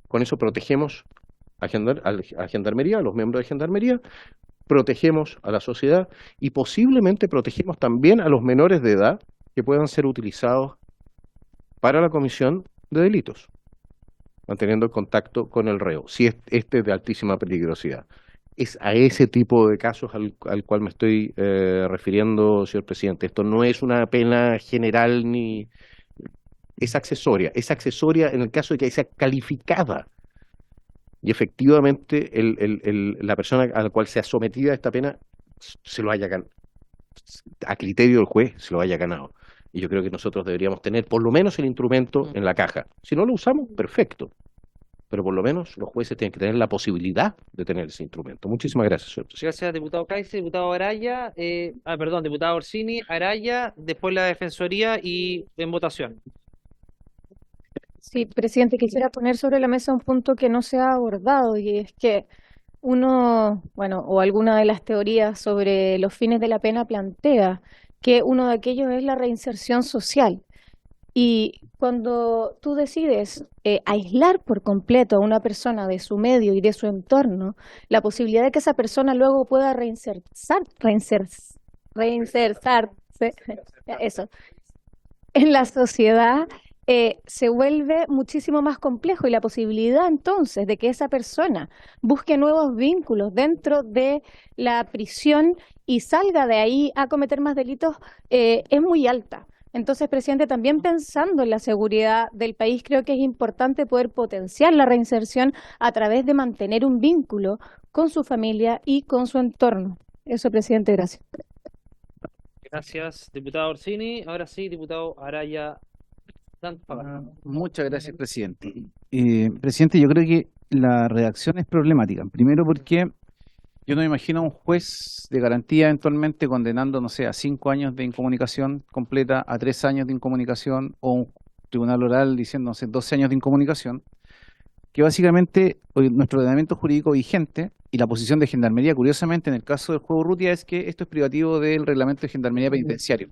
Con eso protegemos a Gendarmería, a los miembros de Gendarmería, protegemos a la sociedad y posiblemente protegemos también a los menores de edad que puedan ser utilizados para la comisión de delitos, manteniendo el contacto con el reo, si este es de altísima peligrosidad. Es a ese tipo de casos al cual me estoy refiriendo, señor presidente. Esto no es una pena general ni es accesoria en el caso de que sea calificada y efectivamente la persona a la cual sea sometida a esta pena se lo haya a criterio del juez se lo haya ganado. Y yo creo que nosotros deberíamos tener por lo menos el instrumento en la caja. Si no lo usamos, perfecto. Pero por lo menos los jueces tienen que tener la posibilidad de tener ese instrumento. Muchísimas gracias, señor presidente. Gracias, diputado Kaiser, diputado Araya, diputado Orsini, Araya, después la Defensoría y en votación. Sí, presidente, quisiera poner sobre la mesa un punto que no se ha abordado y es que o alguna de las teorías sobre los fines de la pena plantea que uno de aquellos es la reinserción social. Y cuando tú decides aislar por completo a una persona de su medio y de su entorno, la posibilidad de que esa persona luego pueda reinsertarse, eso, en la sociedad se vuelve muchísimo más complejo y la posibilidad entonces de que esa persona busque nuevos vínculos dentro de la prisión y salga de ahí a cometer más delitos es muy alta. Entonces, presidente, también pensando en la seguridad del país, creo que es importante poder potenciar la reinserción a través de mantener un vínculo con su familia y con su entorno. Eso, presidente, gracias. Gracias, diputado Orsini. Ahora sí, diputado Araya. Muchas gracias, presidente. Presidente, yo creo que la redacción es problemática. Primero porque yo no me imagino a un juez de garantía eventualmente condenando, no sé, a 5 años de incomunicación completa, a 3 años de incomunicación, o un tribunal oral diciendo, no sé, 12 años de incomunicación, que básicamente nuestro ordenamiento jurídico vigente y la posición de Gendarmería, curiosamente, en el caso del juego Urrutia, es que esto es privativo del reglamento de Gendarmería Penitenciario.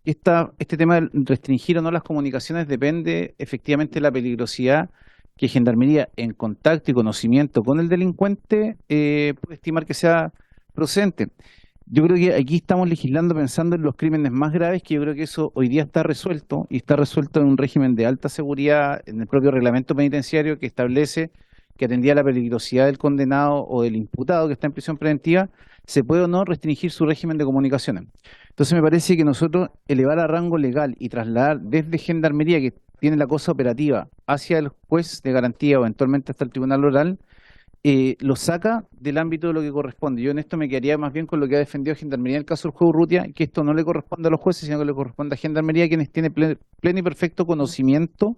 Este tema de restringir o no las comunicaciones depende efectivamente de la peligrosidad que Gendarmería, en contacto y conocimiento con el delincuente, puede estimar que sea procedente. Yo creo que aquí estamos legislando pensando en los crímenes más graves, que yo creo que eso hoy día está resuelto, y está resuelto en un régimen de alta seguridad en el propio reglamento penitenciario que establece que atendía a la peligrosidad del condenado o del imputado que está en prisión preventiva, se puede o no restringir su régimen de comunicaciones. Entonces me parece que nosotros elevar a rango legal y trasladar desde Gendarmería, que tiene la cosa operativa, hacia el juez de garantía o eventualmente hasta el tribunal oral, lo saca del ámbito de lo que corresponde. Yo en esto me quedaría más bien con lo que ha defendido Gendarmería en el caso del juego Urrutia, que esto no le corresponde a los jueces, sino que le corresponde a Gendarmería, quienes tienen pleno y perfecto conocimiento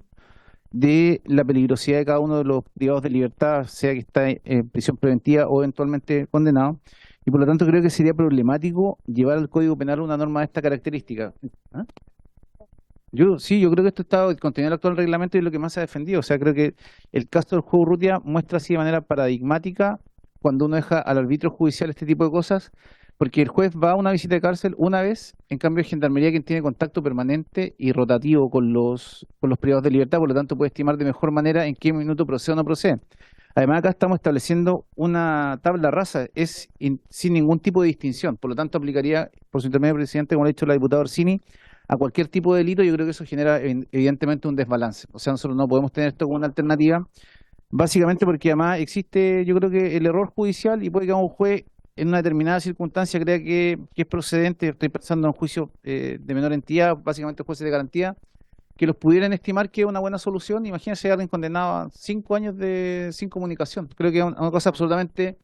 de la peligrosidad de cada uno de los privados de libertad, sea que está en prisión preventiva o eventualmente condenado. Y por lo tanto creo que sería problemático llevar al Código Penal una norma de esta característica. ¿Ah? Yo creo que esto está el contenido del actual reglamento y es lo que más se ha defendido. O sea, creo que el caso del juego Urrutia muestra así de manera paradigmática cuando uno deja al arbitrio judicial este tipo de cosas, porque el juez va a una visita de cárcel una vez, en cambio Gendarmería quien tiene contacto permanente y rotativo con los privados de libertad, por lo tanto puede estimar de mejor manera en qué minuto procede o no procede. Además acá estamos estableciendo una tabla rasa, sin ningún tipo de distinción, por lo tanto aplicaría, por su intermedio, presidente, como le ha dicho la diputada Orsini, a cualquier tipo de delito. Yo creo que eso genera evidentemente un desbalance. O sea, nosotros no podemos tener esto como una alternativa, básicamente porque además existe, yo creo que el error judicial, y puede que un juez en una determinada circunstancia crea que es procedente. Estoy pensando en un juicio de menor entidad, básicamente jueces de garantía, que los pudieran estimar que es una buena solución. Imagínense a alguien condenado a 5 años sin comunicación. Creo que es una cosa absolutamente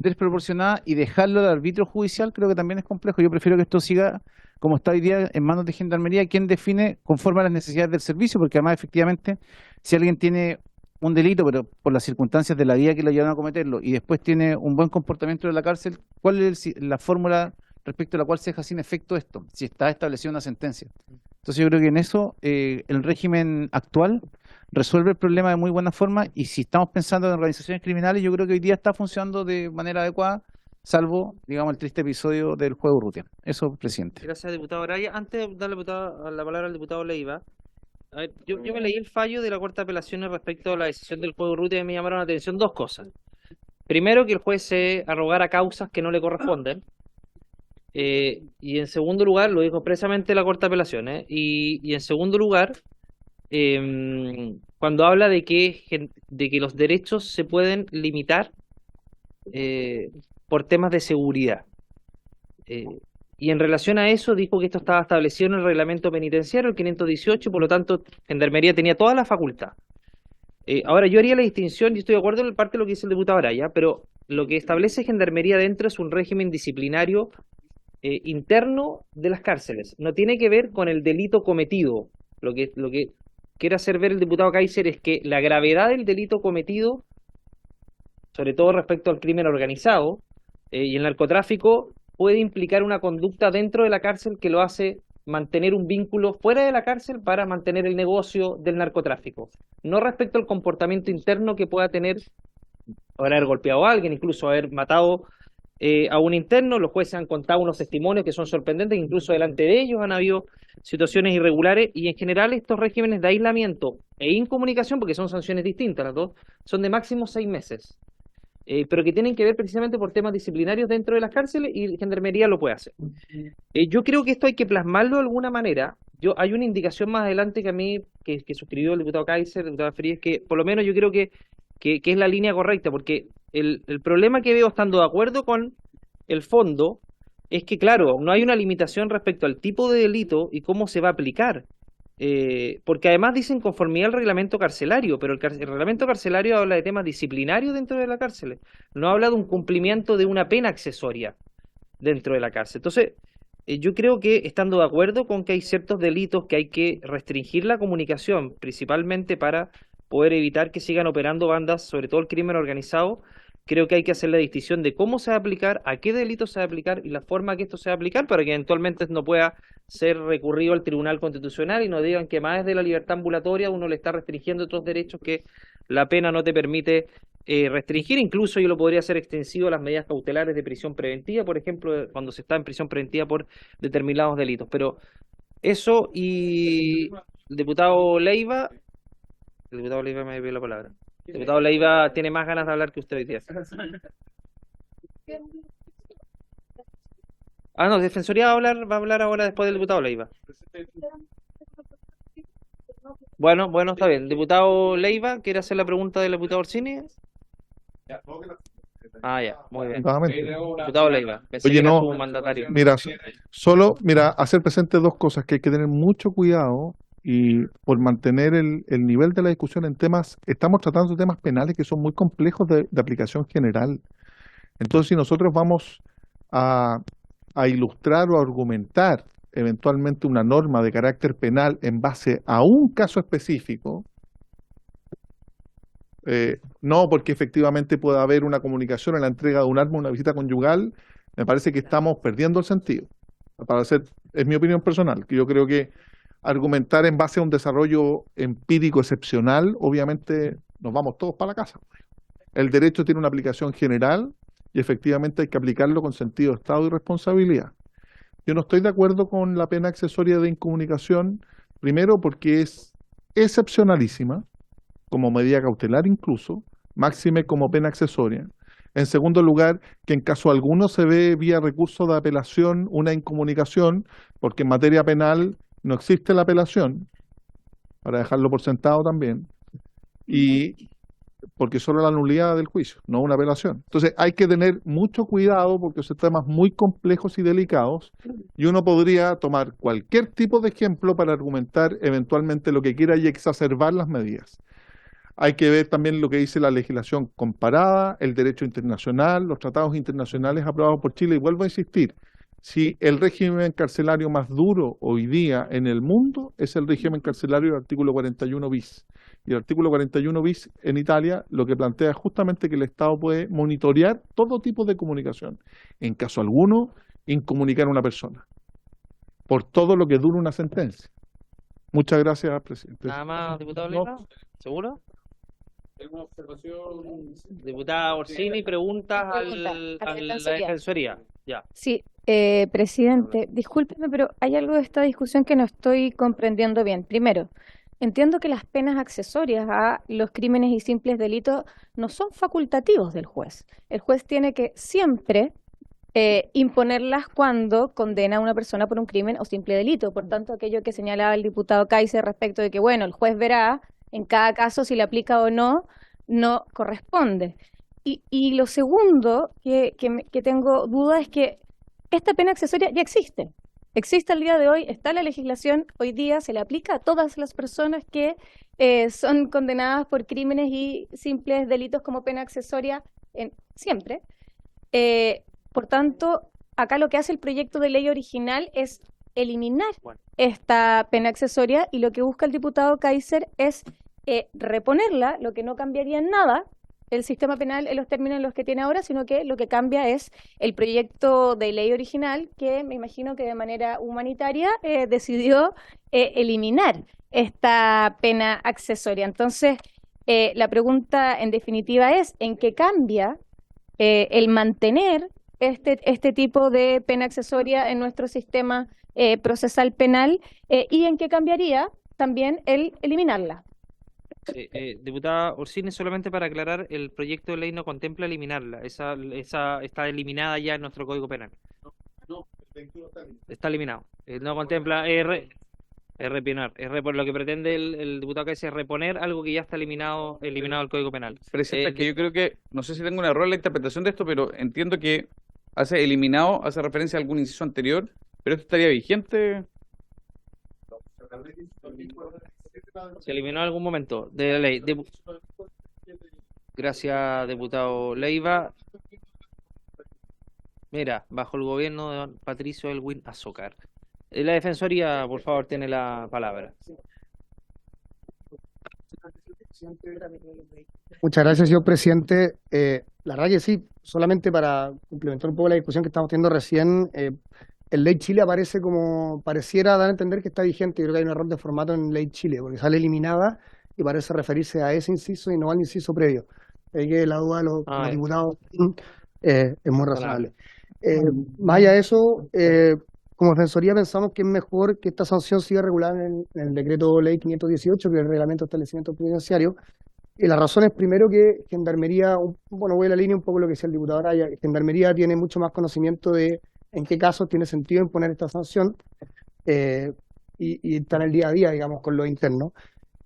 desproporcionada, y dejarlo al arbitrio judicial creo que también es complejo. Yo prefiero que esto siga como está hoy día en manos de Gendarmería, quien define conforme a las necesidades del servicio, porque además efectivamente si alguien tiene un delito, pero por las circunstancias de la vida que lo llevan a cometerlo, y después tiene un buen comportamiento en la cárcel, ¿cuál es la fórmula respecto a la cual se deja sin efecto esto? Si está establecida una sentencia. Entonces yo creo que en eso el régimen actual resuelve el problema de muy buena forma, y si estamos pensando en organizaciones criminales, yo creo que hoy día está funcionando de manera adecuada, salvo, digamos, el triste episodio del juego Urrutia. Eso, presidente. Gracias, diputado Araya. Antes de darle la palabra al diputado Leiva, a ver, yo me leí el fallo de la Corte de Apelaciones respecto a la decisión del juego Urrutia y me llamaron la atención dos cosas. primero, que el juez se arrogara causas que no le corresponden. Y en segundo lugar, lo dijo expresamente la Corte de Apelaciones. Y en segundo lugar, cuando habla de que los derechos se pueden limitar por temas de seguridad. Y en relación a eso dijo que esto estaba establecido en el reglamento penitenciario, el 518, y por lo tanto Gendarmería tenía toda la facultad. Ahora yo haría la distinción, y estoy de acuerdo en parte de lo que dice el diputado Araya, pero lo que establece Gendarmería dentro es un régimen disciplinario interno de las cárceles. No tiene que ver con el delito cometido. Lo que quiere hacer ver el diputado Kaiser es que la gravedad del delito cometido, sobre todo respecto al crimen organizado y el narcotráfico, puede implicar una conducta dentro de la cárcel que lo hace mantener un vínculo fuera de la cárcel para mantener el negocio del narcotráfico. No respecto al comportamiento interno que pueda tener, haber golpeado a alguien, incluso haber matado a un interno. Los jueces han contado unos testimonios que son sorprendentes, incluso delante de ellos han habido situaciones irregulares, y en general estos regímenes de aislamiento e incomunicación, porque son sanciones distintas las dos, son de máximo 6 meses. Pero que tienen que ver precisamente por temas disciplinarios dentro de las cárceles, y Gendarmería lo puede hacer. Yo creo que esto hay que plasmarlo de alguna manera. Hay una indicación más adelante que a mí, que suscribió el diputado Kaiser, el diputado Frías, que por lo menos yo creo que es la línea correcta, porque el problema que veo, estando de acuerdo con el fondo, es que, claro, no hay una limitación respecto al tipo de delito y cómo se va a aplicar. Porque además dicen conformidad al reglamento carcelario, pero el reglamento carcelario habla de temas disciplinarios dentro de la cárcel, no habla de un cumplimiento de una pena accesoria dentro de la cárcel. Entonces, yo creo que, estando de acuerdo con que hay ciertos delitos que hay que restringir la comunicación, principalmente para poder evitar que sigan operando bandas, sobre todo el crimen organizado, creo que hay que hacer la distinción de cómo se va a aplicar, a qué delito se va a aplicar y la forma que esto se va a aplicar, para que eventualmente no pueda ser recurrido al Tribunal Constitucional y no digan que más de la libertad ambulatoria uno le está restringiendo otros derechos que la pena no te permite restringir. Incluso yo lo podría hacer extensivo a las medidas cautelares de prisión preventiva, por ejemplo, cuando se está en prisión preventiva por determinados delitos. Pero eso, y el diputado Leiva me dio la palabra. El diputado Leiva tiene más ganas de hablar que usted hoy día. No, Defensoría va a hablar ahora después del diputado Leiva. Bueno, está bien. El diputado Leiva, ¿quiere hacer la pregunta del diputado Orsini? Ya, muy bien. Diputado Leiva, pensé Oye, que era no, su mandatario. mira, hacer presente dos cosas, que hay que tener mucho cuidado y por mantener el nivel de la discusión en temas, estamos tratando temas penales que son muy complejos de aplicación general. Entonces, si nosotros vamos a ilustrar o argumentar eventualmente una norma de carácter penal en base a un caso específico, no porque efectivamente pueda haber una comunicación en la entrega de un arma, una visita conyugal, me parece que estamos perdiendo el sentido. Es mi opinión personal, que yo creo que argumentar en base a un desarrollo empírico excepcional, obviamente nos vamos todos para la casa. El derecho tiene una aplicación general y efectivamente hay que aplicarlo con sentido de Estado y responsabilidad. Yo no estoy de acuerdo con la pena accesoria de incomunicación, primero porque es excepcionalísima, como medida cautelar incluso, máxime como pena accesoria. En segundo lugar, que en caso alguno se ve vía recurso de apelación una incomunicación, porque en materia penal no existe la apelación, para dejarlo por sentado también, y porque solo la nulidad del juicio, no una apelación. Entonces hay que tener mucho cuidado porque son temas muy complejos y delicados, y uno podría tomar cualquier tipo de ejemplo para argumentar eventualmente lo que quiera y exacerbar las medidas. Hay que ver también lo que dice la legislación comparada, el derecho internacional, los tratados internacionales aprobados por Chile, y vuelvo a insistir, si el régimen carcelario más duro hoy día en el mundo es el régimen carcelario del artículo 41 bis. Y el artículo 41 bis en Italia lo que plantea es justamente que el Estado puede monitorear todo tipo de comunicación. En caso alguno, incomunicar a una persona. Por todo lo que dura una sentencia. Muchas gracias, presidente. Nada más, diputado Leiva, ¿seguro? ¿Alguna observación? Diputada Orsini, preguntas a la Defensoría. Ya. Sí, presidente, discúlpeme, pero hay algo de esta discusión que no estoy comprendiendo bien. Primero, entiendo que las penas accesorias a los crímenes y simples delitos no son facultativos del juez. El juez tiene que siempre imponerlas cuando condena a una persona por un crimen o simple delito. Por tanto, aquello que señalaba el diputado Kaiser respecto de que, bueno, el juez verá en cada caso si le aplica o no, no corresponde. Y lo segundo que tengo duda es que esta pena accesoria ya existe. Existe al día de hoy, está la legislación, hoy día se le aplica a todas las personas que son condenadas por crímenes y simples delitos como pena accesoria siempre. Por tanto, acá lo que hace el proyecto de ley original es eliminar esta pena accesoria y lo que busca el diputado Kaiser es reponerla, lo que no cambiaría en nada el sistema penal en los términos en los que tiene ahora, sino que lo que cambia es el proyecto de ley original que me imagino que de manera humanitaria decidió eliminar esta pena accesoria. Entonces, la pregunta en definitiva es, ¿en qué cambia el mantener este tipo de pena accesoria en nuestro sistema procesal penal y en qué cambiaría también el eliminarla? Diputada Orsini, solamente para aclarar, el proyecto de ley no contempla eliminarla, esa está eliminada ya en nuestro Código Penal. Está eliminado, no contempla reponer, lo que pretende el diputado que es reponer algo que ya está eliminado del Código Penal. Presidenta, que yo creo que, no sé si tengo un error en la interpretación de esto, pero entiendo que hace eliminado, hace referencia a algún inciso anterior, pero esto estaría vigente. Se eliminó en algún momento de la ley. Gracias, diputado Leiva. Mira, bajo el gobierno de don Patricio Elwin Azócar. La Defensoría, por favor, tiene la palabra. Muchas gracias, señor presidente. La verdad que sí, solamente para complementar un poco la discusión que estamos teniendo recién, el Ley Chile aparece como, pareciera dar a entender que está vigente. Yo creo que hay un error de formato en Ley Chile, porque sale eliminada y parece referirse a ese inciso y no al inciso previo. Ahí que la duda de los diputados es muy razonable. Más allá de eso, como Defensoría pensamos que es mejor que esta sanción siga regulada en el decreto ley 518, que es el reglamento de establecimiento penitenciario. Y la razón es primero que Gendarmería, bueno, voy a la línea un poco de lo que decía el diputado Araya, Gendarmería tiene mucho más conocimiento de en qué casos tiene sentido imponer esta sanción y está en el día a día, digamos, con lo interno.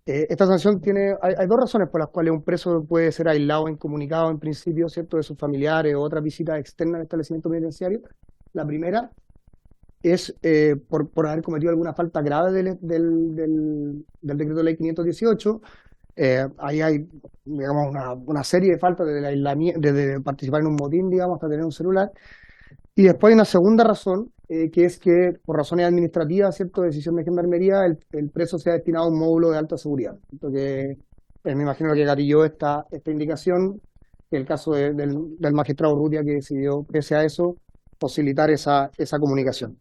Esta sanción hay dos razones por las cuales un preso puede ser aislado, incomunicado en principio, ¿cierto?, de sus familiares o otras visitas externas al establecimiento penitenciario. La primera es por haber cometido alguna falta grave del decreto ley 518. Ahí hay, digamos, una serie de faltas desde el aislamiento, desde participar en un motín, digamos, hasta tener un celular. Y después hay una segunda razón, que es que por razones administrativas, ¿cierto?, decisión de Gendarmería, el preso sea destinado a un módulo de alta seguridad. Entonces, me imagino que gatilló esta indicación, que el caso del magistrado Urrutia, que decidió, pese a eso, posibilitar esa comunicación.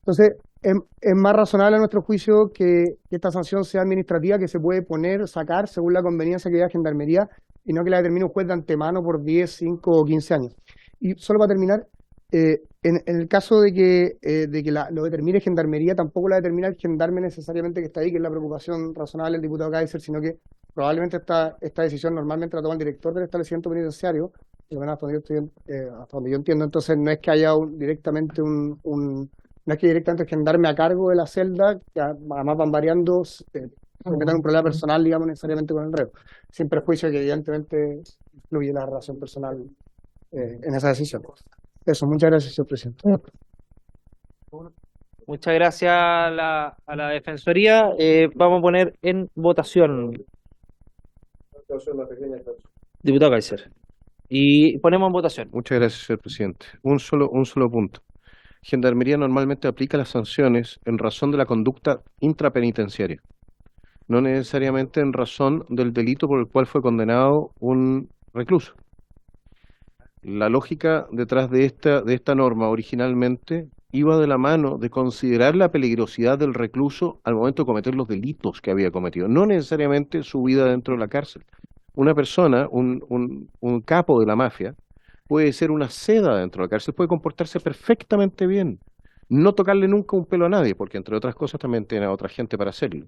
Entonces, es más razonable a nuestro juicio que esta sanción sea administrativa, que se puede poner, sacar según la conveniencia que haya Gendarmería, y no que la determine un juez de antemano por 10, 5 o 15 años. Y solo para terminar, en el caso de que lo determine Gendarmería, tampoco la determina el gendarme necesariamente que está ahí, que es la preocupación razonable del diputado Kaiser, sino que probablemente esta decisión normalmente la toma el director del establecimiento penitenciario, y bueno, hasta donde yo entiendo. Entonces no es que haya directamente no es que directamente el gendarme a cargo de la celda, que además van variando, metan un problema personal, digamos, necesariamente con el reo, sin perjuicio de que evidentemente influye la relación personal en esa decisión. Eso, muchas gracias, señor presidente. Muchas gracias a la Defensoría. Vamos a poner en votación. Diputado Kaiser. Y ponemos en votación. Muchas gracias, señor presidente. Un solo punto. Gendarmería normalmente aplica las sanciones en razón de la conducta intrapenitenciaria, no necesariamente en razón del delito por el cual fue condenado un recluso. La lógica detrás de esta norma originalmente iba de la mano de considerar la peligrosidad del recluso al momento de cometer los delitos que había cometido, no necesariamente su vida dentro de la cárcel. Una persona, un capo de la mafia, puede ser una seda dentro de la cárcel, puede comportarse perfectamente bien, no tocarle nunca un pelo a nadie, porque entre otras cosas también tiene a otra gente para hacerlo.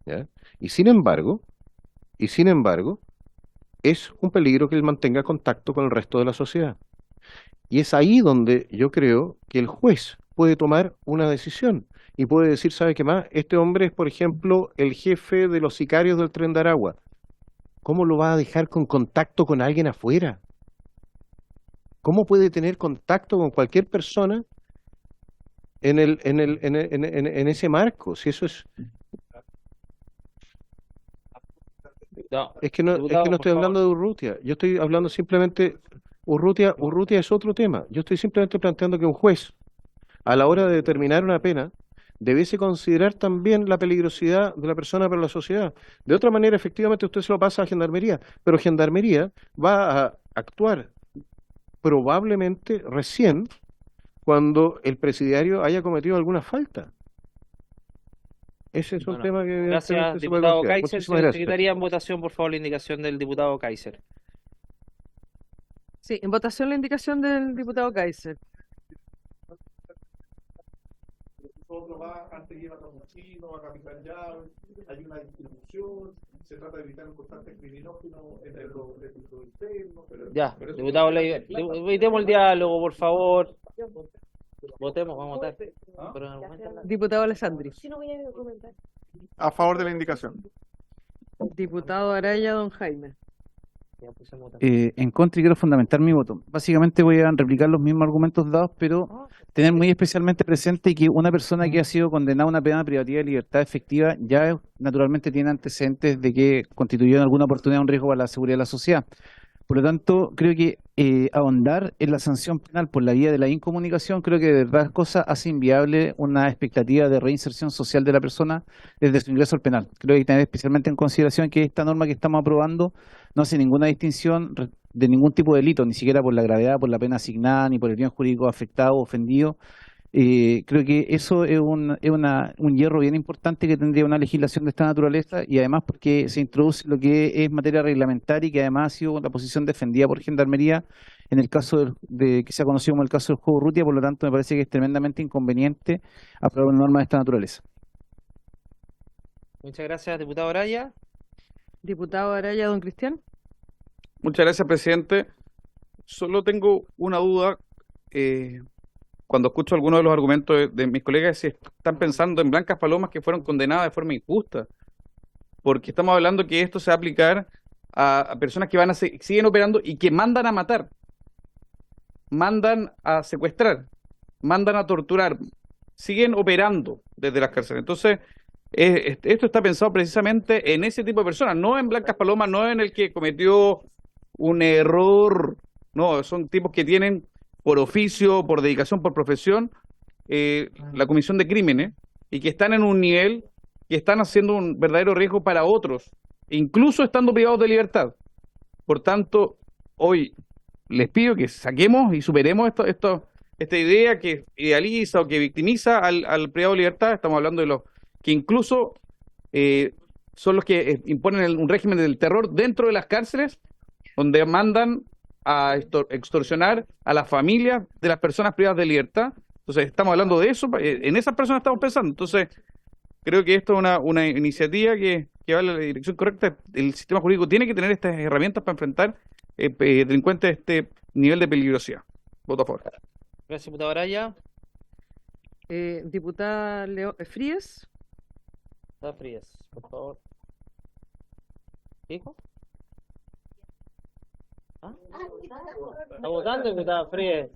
¿ya? Y sin embargo, es un peligro que él mantenga contacto con el resto de la sociedad. Y es ahí donde yo creo que el juez puede tomar una decisión y puede decir, ¿sabe qué más? Este hombre es, por ejemplo, el jefe de los sicarios del Tren de Aragua. ¿Cómo lo va a dejar con contacto con alguien afuera? ¿Cómo puede tener contacto con cualquier persona en ese marco? Si eso es... No, Es que no diputado, por estoy favor. hablando de Urrutia, yo estoy hablando simplemente, Urrutia es otro tema. Yo estoy simplemente planteando que un juez, a la hora de determinar una pena, debiese considerar también la peligrosidad de la persona para la sociedad. De otra manera, efectivamente, usted se lo pasa a Gendarmería, pero Gendarmería va a actuar probablemente recién cuando el presidiario haya cometido alguna falta. Ese es un Bueno, tema que gracias, evidentemente se puede diputado considerar. Kaiser. Muchísimas gracias. Secretaría, en votación, por favor, la indicación del diputado Kaiser. Sí, en votación la indicación del diputado Kaiser. Otro va, antes lleva capuchino, va a capital llave, hay una distribución, se trata de evitar un constante criminógeno entre los internos. Ya, diputado Leiva, evitemos el diálogo, por favor. Votemos, vamos a votar. Pero en el momento- Diputado Alessandri. A favor de la indicación. Diputado Araya, don Jaime. Ya puse a votar. En contra y quiero fundamentar mi voto. Básicamente voy a replicar los mismos argumentos dados, pero tener muy especialmente presente que una persona que ha sido condenada a una pena privativa de libertad efectiva ya naturalmente tiene antecedentes de que constituyó en alguna oportunidad un riesgo para la seguridad de la sociedad. Por lo tanto, creo que ahondar en la sanción penal por la vía de la incomunicación, creo que de verdad cosas hace inviable una expectativa de reinserción social de la persona desde su ingreso al penal. Creo que hay que tener especialmente en consideración que esta norma que estamos aprobando no hace ninguna distinción de ningún tipo de delito, ni siquiera por la gravedad, por la pena asignada, ni por el bien jurídico afectado o ofendido. Creo que eso es un hierro bien importante que tendría una legislación de esta naturaleza y además porque se introduce lo que es materia reglamentaria y que además ha sido la posición defendida por Gendarmería en el caso de que se ha conocido como el caso del juego Urrutia, por lo tanto me parece que es tremendamente inconveniente aprobar una norma de esta naturaleza. Muchas gracias, diputado Araya. Diputado Araya, don Cristian. Muchas gracias, presidente. Solo tengo una duda. Cuando escucho algunos de los argumentos de mis colegas, si están pensando en blancas palomas que fueron condenadas de forma injusta, porque estamos hablando que esto se va a aplicar a personas que siguen operando y que mandan a matar, mandan a secuestrar, mandan a torturar, siguen operando desde las cárceles. Entonces, esto está pensado precisamente en ese tipo de personas, no en blancas palomas, no en el que cometió un error, no, son tipos que tienen por oficio, por dedicación, por profesión, la comisión de crímenes y que están en un nivel que están haciendo un verdadero riesgo para otros, incluso estando privados de libertad. Por tanto, hoy les pido que saquemos y superemos esta idea que idealiza o que victimiza al privado de libertad. Estamos hablando de los que incluso son los que imponen un régimen del terror dentro de las cárceles, donde mandan a extorsionar a las familias de las personas privadas de libertad. Entonces estamos hablando de eso, en esas personas estamos pensando. Entonces creo que esto es una iniciativa que va en la dirección correcta. El sistema jurídico tiene que tener estas herramientas para enfrentar delincuentes de este nivel de peligrosidad. Voto a favor. Gracias, diputado Araya. Diputada Fríes. Diputada Frías, por favor. ¿Qué dijo? ¿Ah? Está votando, diputada Frías.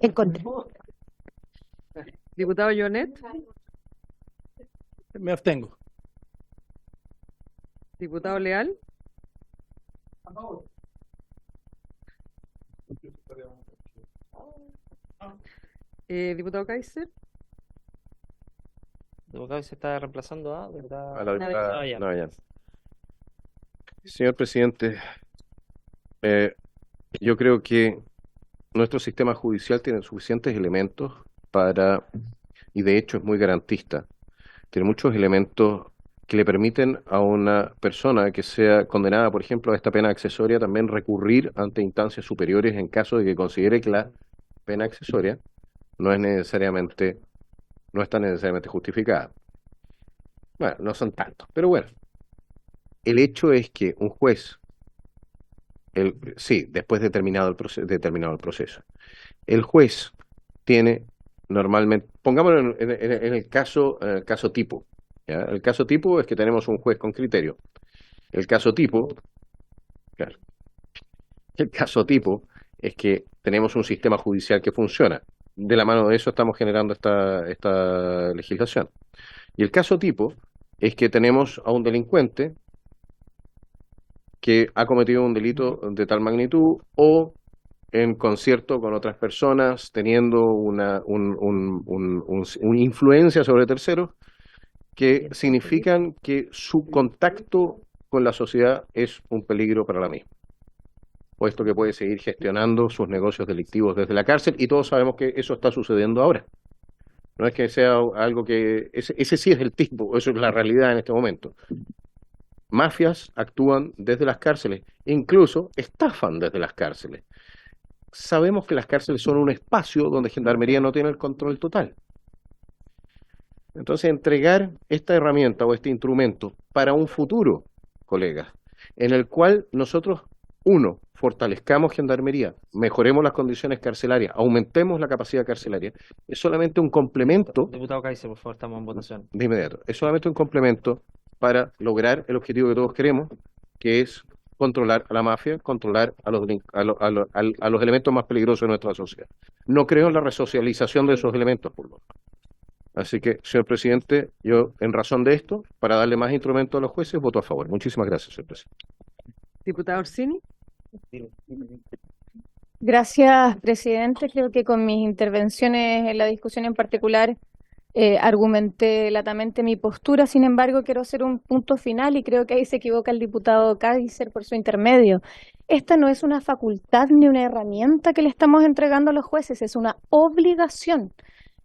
En contra. Diputado Jonet. Me abstengo. Diputado Leal. Diputado Kaiser. Diputado se está reemplazando a A la diputada diputada Navellán. Navellán. Señor presidente, yo creo que nuestro sistema judicial tiene suficientes elementos y de hecho es muy garantista, tiene muchos elementos que le permiten a una persona que sea condenada, por ejemplo, a esta pena accesoria, también recurrir ante instancias superiores en caso de que considere que la pena accesoria no es necesariamente no está necesariamente justificada. Bueno, no son tantos, pero bueno, el hecho es que un juez, sí, después de terminado el proceso, el juez tiene normalmente, pongámoslo en el caso tipo, ¿ya? El caso tipo es que tenemos un juez con criterio. El caso tipo, claro, el caso tipo es que tenemos un sistema judicial que funciona. De la mano de eso estamos generando esta legislación. Y el caso tipo es que tenemos a un delincuente que ha cometido un delito de tal magnitud o en concierto con otras personas, teniendo una influencia sobre terceros, que significan que su contacto con la sociedad es un peligro para la misma, puesto que puede seguir gestionando sus negocios delictivos desde la cárcel, y todos sabemos que eso está sucediendo ahora. No es que sea algo que... Ese sí es el tipo, eso es la realidad en este momento. Mafias actúan desde las cárceles, incluso estafan desde las cárceles. Sabemos que las cárceles son un espacio donde Gendarmería no tiene el control total. Entonces, entregar esta herramienta o este instrumento para un futuro, colegas, en el cual nosotros, uno, fortalezcamos Gendarmería, mejoremos las condiciones carcelarias, aumentemos la capacidad carcelaria, es solamente un complemento. Diputado Kaiser, por favor, estamos en votación. De inmediato, es solamente un complemento para lograr el objetivo que todos queremos, que es controlar a la mafia, controlar a los elementos más peligrosos de nuestra sociedad. No creo en la resocialización de esos elementos, por lo tanto. Así que, señor presidente, yo, en razón de esto, para darle más instrumentos a los jueces, voto a favor. Muchísimas gracias, señor presidente. Diputado Orsini. Gracias, presidente. Creo que con mis intervenciones en la discusión en particular argumenté latamente mi postura. Sin embargo, quiero hacer un punto final y creo que ahí se equivoca el diputado Kaiser por su intermedio. Esta no es una facultad ni una herramienta que le estamos entregando a los jueces, es una obligación.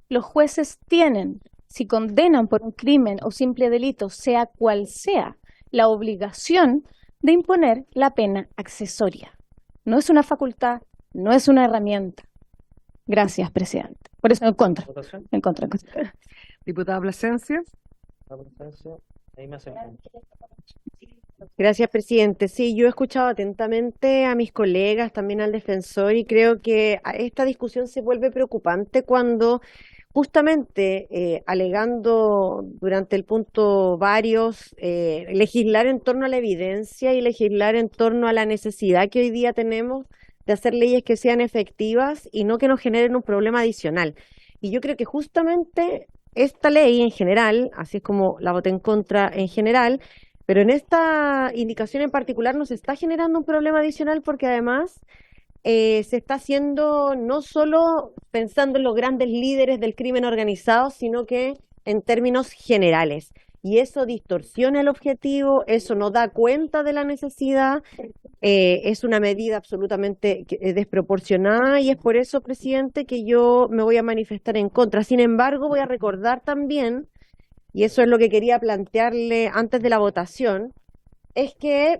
Los jueces tienen, si condenan por un crimen o simple delito, sea cual sea, la obligación de imponer la pena accesoria. No es una facultad, no es una herramienta. Gracias, presidente. Por eso en contra. ¿Votación? En contra, en contra. Diputada Plasencia. Ahí me hacen punto. Gracias, presidente. Sí, yo he escuchado atentamente a mis colegas, también al defensor, y creo que esta discusión se vuelve preocupante cuando justamente alegando durante el punto varios, legislar en torno a la evidencia y legislar en torno a la necesidad que hoy día tenemos de hacer leyes que sean efectivas y no que nos generen un problema adicional. Y yo creo que justamente esta ley en general, así es como la voté en contra en general, pero en esta indicación en particular nos está generando un problema adicional porque además se está haciendo no solo pensando en los grandes líderes del crimen organizado, sino que en términos generales. Y eso distorsiona el objetivo, eso no da cuenta de la necesidad, es una medida absolutamente desproporcionada y es por eso, presidente, que yo me voy a manifestar en contra. Sin embargo, voy a recordar también, y eso es lo que quería plantearle antes de la votación, es que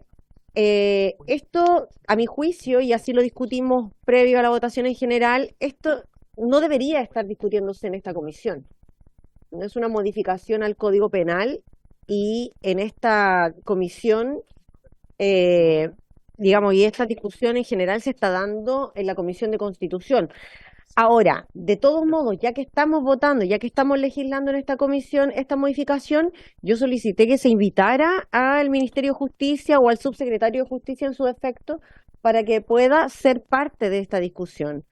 esto, a mi juicio, y así lo discutimos previo a la votación en general, esto no debería estar discutiéndose en esta comisión. No es una modificación al Código Penal y en esta comisión, digamos, y esta discusión en general se está dando en la Comisión de Constitución. Ahora, de todos modos, ya que estamos votando, ya que estamos legislando en esta comisión esta modificación, yo solicité que se invitara al Ministerio de Justicia o al subsecretario de Justicia en su defecto para que pueda ser parte de esta discusión.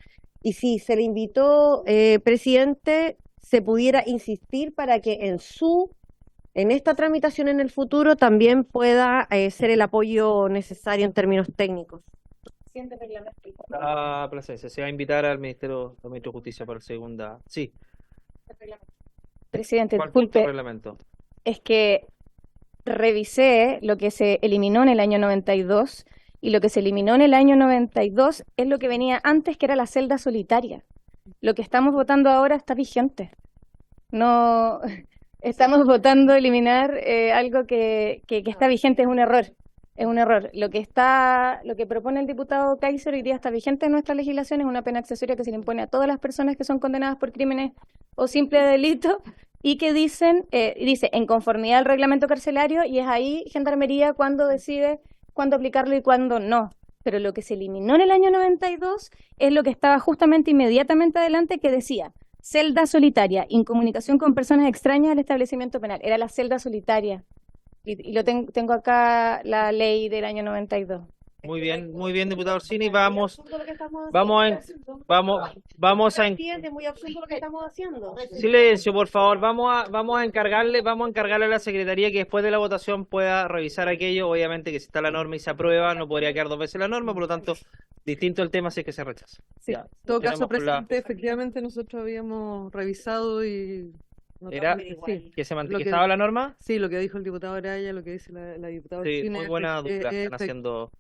Y si se le invitó, presidente, se pudiera insistir para que en esta tramitación en el futuro también pueda ser el apoyo necesario en términos técnicos. Plasencia, se va a invitar al Ministerio de Justicia para la segunda. Sí. Presidente, ¿Cuál punto disculpe, del reglamento? es que revisé lo que se eliminó en el año 92 y lo que se eliminó en el año 92 es lo que venía antes, que era la celda solitaria. Lo que estamos votando ahora está vigente. No estamos votando eliminar algo que está vigente, es un error. Es un error. Lo que propone el diputado Kaiser hoy día está vigente en nuestra legislación, es una pena accesoria que se le impone a todas las personas que son condenadas por crímenes o simple delito y que dice en conformidad al reglamento carcelario, y es ahí Gendarmería cuando decide cuándo aplicarlo y cuándo no. Pero lo que se eliminó en el año 92 es lo que estaba justamente inmediatamente adelante, que decía celda solitaria, incomunicación con personas extrañas al establecimiento penal. Era la celda solitaria. Y tengo acá la ley del año 92. Muy bien, diputado Orsini. Vamos a Muy absurdo lo que estamos haciendo. silencio, por favor. Vamos a encargarle a la Secretaría que después de la votación pueda revisar aquello. Obviamente que si está la norma y se aprueba, no podría quedar 2 veces la norma, por lo tanto, distinto el tema si es que se rechaza. Sí, Ya, en todo caso, tenemos la- presidente, efectivamente nosotros habíamos revisado y ¿Era sí, que lo que- estaba la norma? sí, lo que dijo el diputado Araya, lo que dice la diputada Sí, Orsini, muy buena es dupla es están haciendo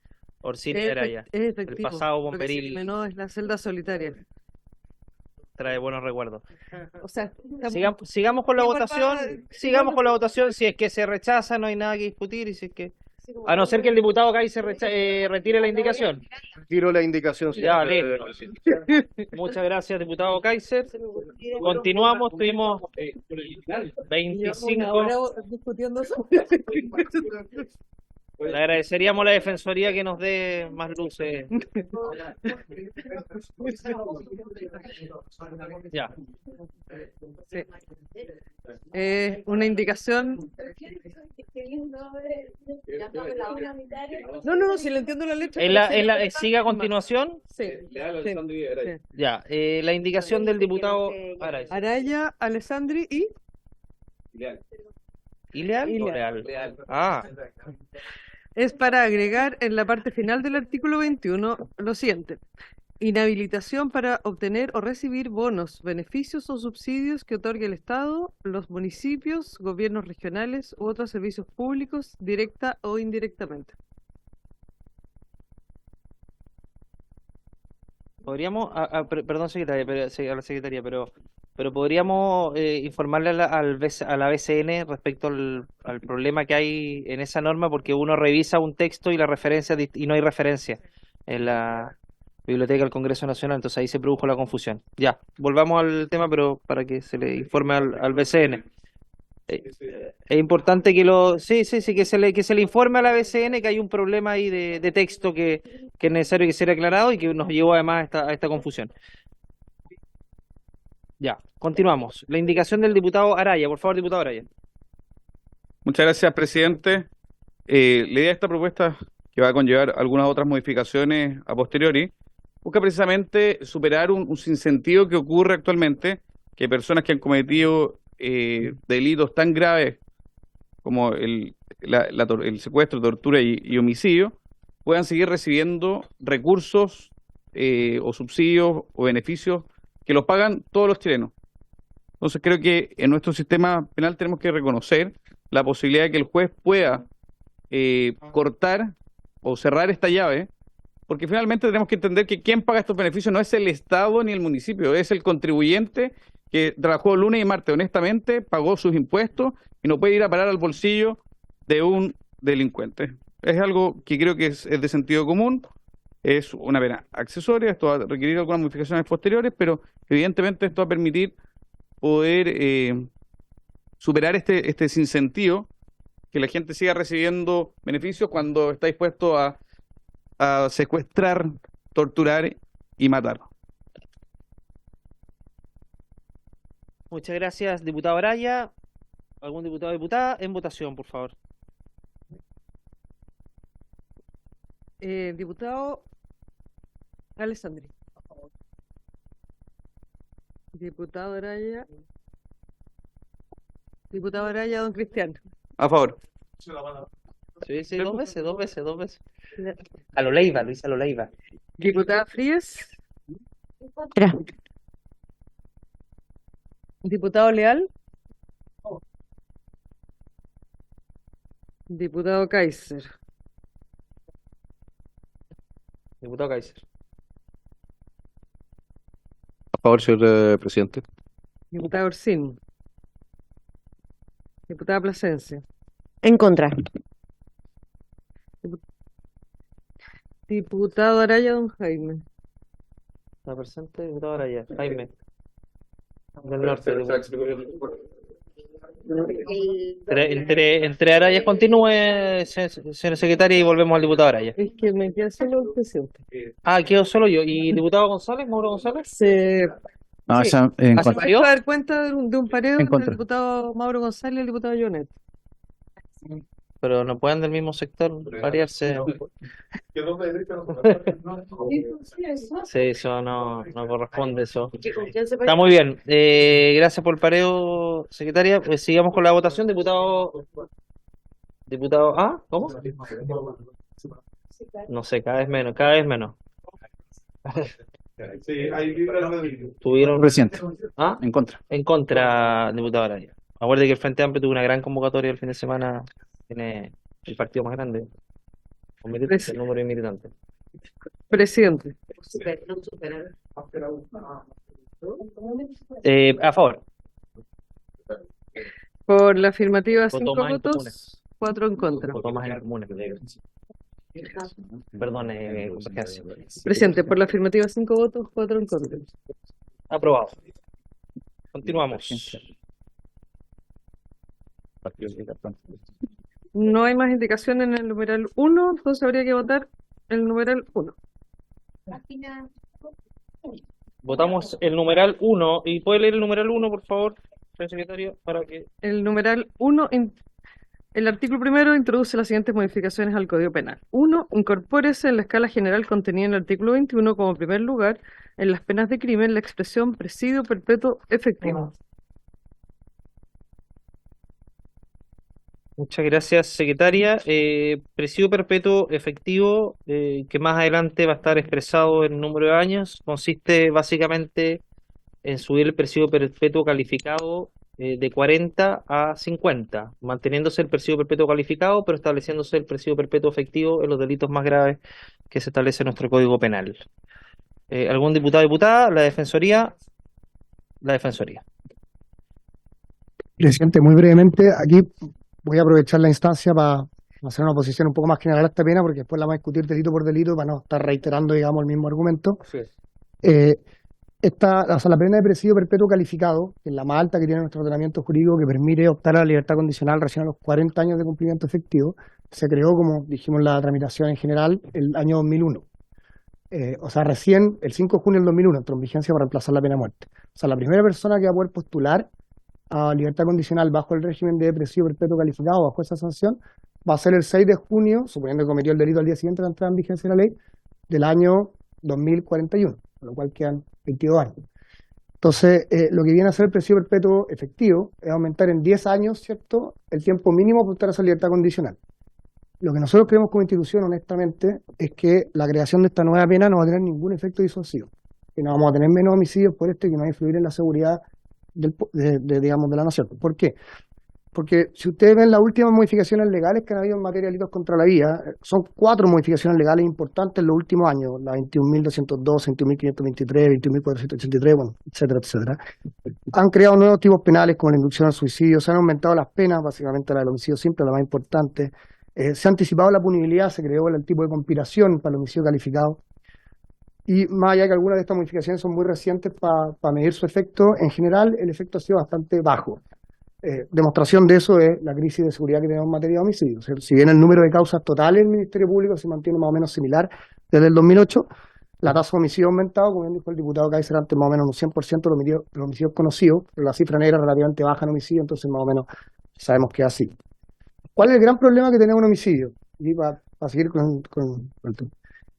Orsini y es Araya. es El efectivo. pasado Lo que se bomberil eliminó es la celda solitaria. trae buenos recuerdos. O sea, Sigamos con la igual votación. va- Sigamos con la votación. Si es que se rechaza, no hay nada que discutir. Y si es que, a no ser que el diputado Kaiser retire la indicación. Tiro la indicación, Ya, señor listo. presidente. Muchas gracias, diputado Kaiser. Continuamos. Tuvimos Una 25. hora discutiendo eso. Le agradeceríamos a la Defensoría que nos dé más luces. Ya. Sí. Una indicación. No, si le entiendo la letra. ¿Sigue a continuación? Sí. Sí. Ya. La indicación del diputado Araya. Araya, Alessandri y ¿Ileal o Ileal. Leal? Ah, es para agregar en la parte final del artículo 21 lo siguiente: inhabilitación para obtener o recibir bonos, beneficios o subsidios que otorgue el Estado, los municipios, gobiernos regionales u otros servicios públicos, directa o indirectamente. podríamos, perdón, secretaria, a la secretaria, pero podríamos informarle a la BCN respecto al problema que hay en esa norma, porque uno revisa un texto y la referencia y no hay referencia en la Biblioteca del Congreso Nacional, entonces ahí se produjo la confusión. Ya, volvamos al tema, pero para que se le informe al BCN. Es importante que que se le informe a la BCN que hay un problema ahí de texto que es necesario que sea aclarado y que nos llevó además a esta confusión. Ya, continuamos. La indicación del diputado Araya, por favor, diputado Araya. Muchas gracias, presidente. La idea de esta propuesta, que va a conllevar algunas otras modificaciones a posteriori, busca precisamente superar un sinsentido que ocurre actualmente, que personas que han cometido delitos tan graves como el secuestro, tortura y homicidio, puedan seguir recibiendo recursos o subsidios o beneficios que los pagan todos los chilenos. Entonces creo que en nuestro sistema penal tenemos que reconocer la posibilidad de que el juez pueda cortar o cerrar esta llave, porque finalmente tenemos que entender que quien paga estos beneficios no es el Estado ni el municipio, es el contribuyente que trabajó lunes y martes honestamente, pagó sus impuestos y no puede ir a parar al bolsillo de un delincuente. Es algo que creo que es de sentido común, es una pena accesoria, esto va a requerir algunas modificaciones posteriores, pero evidentemente esto va a permitir poder superar este sinsentido, que la gente siga recibiendo beneficios cuando está dispuesto a secuestrar, torturar y matar. Muchas gracias, diputado Araya. ¿Algún diputado o diputada? En votación, por favor. Diputado Alessandri. Diputado Araya. Diputado Araya, don Cristian. A favor. Sí, dos veces. A lo Leiva, Luis, a lo Leiva. Diputada Frías. Tra. Diputado Leal. Diputado Kaiser. Diputado Kaiser. A favor, señor presidente. Diputada Orsini. Diputada Plasencia. En contra. Diputado Araya, don Jaime. Está presente, diputado Araya. Jaime. Del norte. Entre Araya continúe, señora secretaria, y volvemos al diputado Araya. Es que me queda solo el presidente. Ah, quedo solo yo. ¿Y diputado González, Mauro González? No, Sí. esa en ¿Hace contra. varios? Para dar cuenta de un pareo En entre el contra. diputado Mauro González y el diputado Jonet. Pero no pueden del mismo sector variarse. Sí, eso no corresponde, eso. Está muy bien. Gracias por el pareo, secretaria. Pues sigamos con la votación. Diputado. ¿Ah? ¿Cómo? No sé, cada vez menos, cada vez menos. Tuvieron. Presidente, ¿Ah? en contra. En contra, diputado Araya. Acuerde que el Frente Amplio tuvo una gran convocatoria el fin de semana. Tiene el partido más grande. Con militantes, el número de militantes. Presidente. A favor. Por la afirmativa, Voto 5 más en votos, comunes. 4 en contra. Voto más en comunes. Perdón, convergencia. Presidente, por la afirmativa, 5 votos, 4 en contra. Aprobado. Continuamos. No hay más indicación en el numeral 1, entonces habría que votar el numeral 1. Votamos el numeral 1. ¿Y puede leer el numeral 1, por favor, señor secretario? Para que... El numeral 1, el artículo primero introduce las siguientes modificaciones al Código Penal. 1. Incorpórese en la escala general contenida en el artículo 21 como primer lugar en las penas de crimen la expresión presidio perpetuo efectivo. Muchas gracias, secretaria. Presidio perpetuo efectivo, que más adelante va a estar expresado en número de años, consiste básicamente en subir el presidio perpetuo calificado de 40 a 50, manteniéndose el presidio perpetuo calificado, pero estableciéndose el presidio perpetuo efectivo en los delitos más graves que se establece en nuestro Código Penal. ¿Algún diputado o diputada? La Defensoría. La Defensoría. Presidente, muy brevemente, aquí voy a aprovechar la instancia para hacer una posición un poco más general a esta pena, porque después la vamos a discutir delito por delito para no estar reiterando, digamos, el mismo argumento. La pena de presidio perpetuo calificado, que es la más alta que tiene nuestro ordenamiento jurídico, que permite optar a la libertad condicional recién a los 40 años de cumplimiento efectivo, se creó, como dijimos en la tramitación en general, el año 2001. O sea, recién el 5 de junio del 2001 entró en vigencia para reemplazar la pena de muerte. O sea, la primera persona que va a poder postular a libertad condicional bajo el régimen de presidio perpetuo calificado, bajo esa sanción, va a ser el 6 de junio, suponiendo que cometió el delito al día siguiente de la entrada en vigencia de la ley, del año 2041, con lo cual quedan 22 años. Entonces, lo que viene a ser el presidio perpetuo efectivo es aumentar en 10 años, ¿cierto?, el tiempo mínimo para optar a esa libertad condicional. Lo que nosotros creemos como institución, honestamente, es que la creación de esta nueva pena no va a tener ningún efecto disuasivo, que no vamos a tener menos homicidios por esto y que no va a influir en la seguridad digamos, de la nación. ¿Por qué? Porque si ustedes ven las últimas modificaciones legales que han habido en materia de delitos contra la vida, son 4 modificaciones legales importantes en los últimos años, la 21.202, 21.523, 21.483, bueno, etcétera, etcétera. Han creado nuevos tipos penales como la inducción al suicidio, se han aumentado las penas, básicamente la del homicidio simple, la más importante. Se ha anticipado la punibilidad, se creó el tipo de conspiración para el homicidio calificado. Y más allá que algunas de estas modificaciones son muy recientes para medir su efecto, en general el efecto ha sido bastante bajo. Demostración de eso es la crisis de seguridad que tenemos en materia de homicidios. O sea, si bien el número de causas totales del Ministerio Público se mantiene más o menos similar desde el 2008, la tasa de homicidio ha aumentado, como bien dijo el diputado Kaiser antes, más o menos un 100% de los homicidios conocidos, pero la cifra negra es relativamente baja en homicidio, entonces más o menos sabemos que es así. ¿Cuál es el gran problema que tenemos en homicidio? Y para seguir con el tema.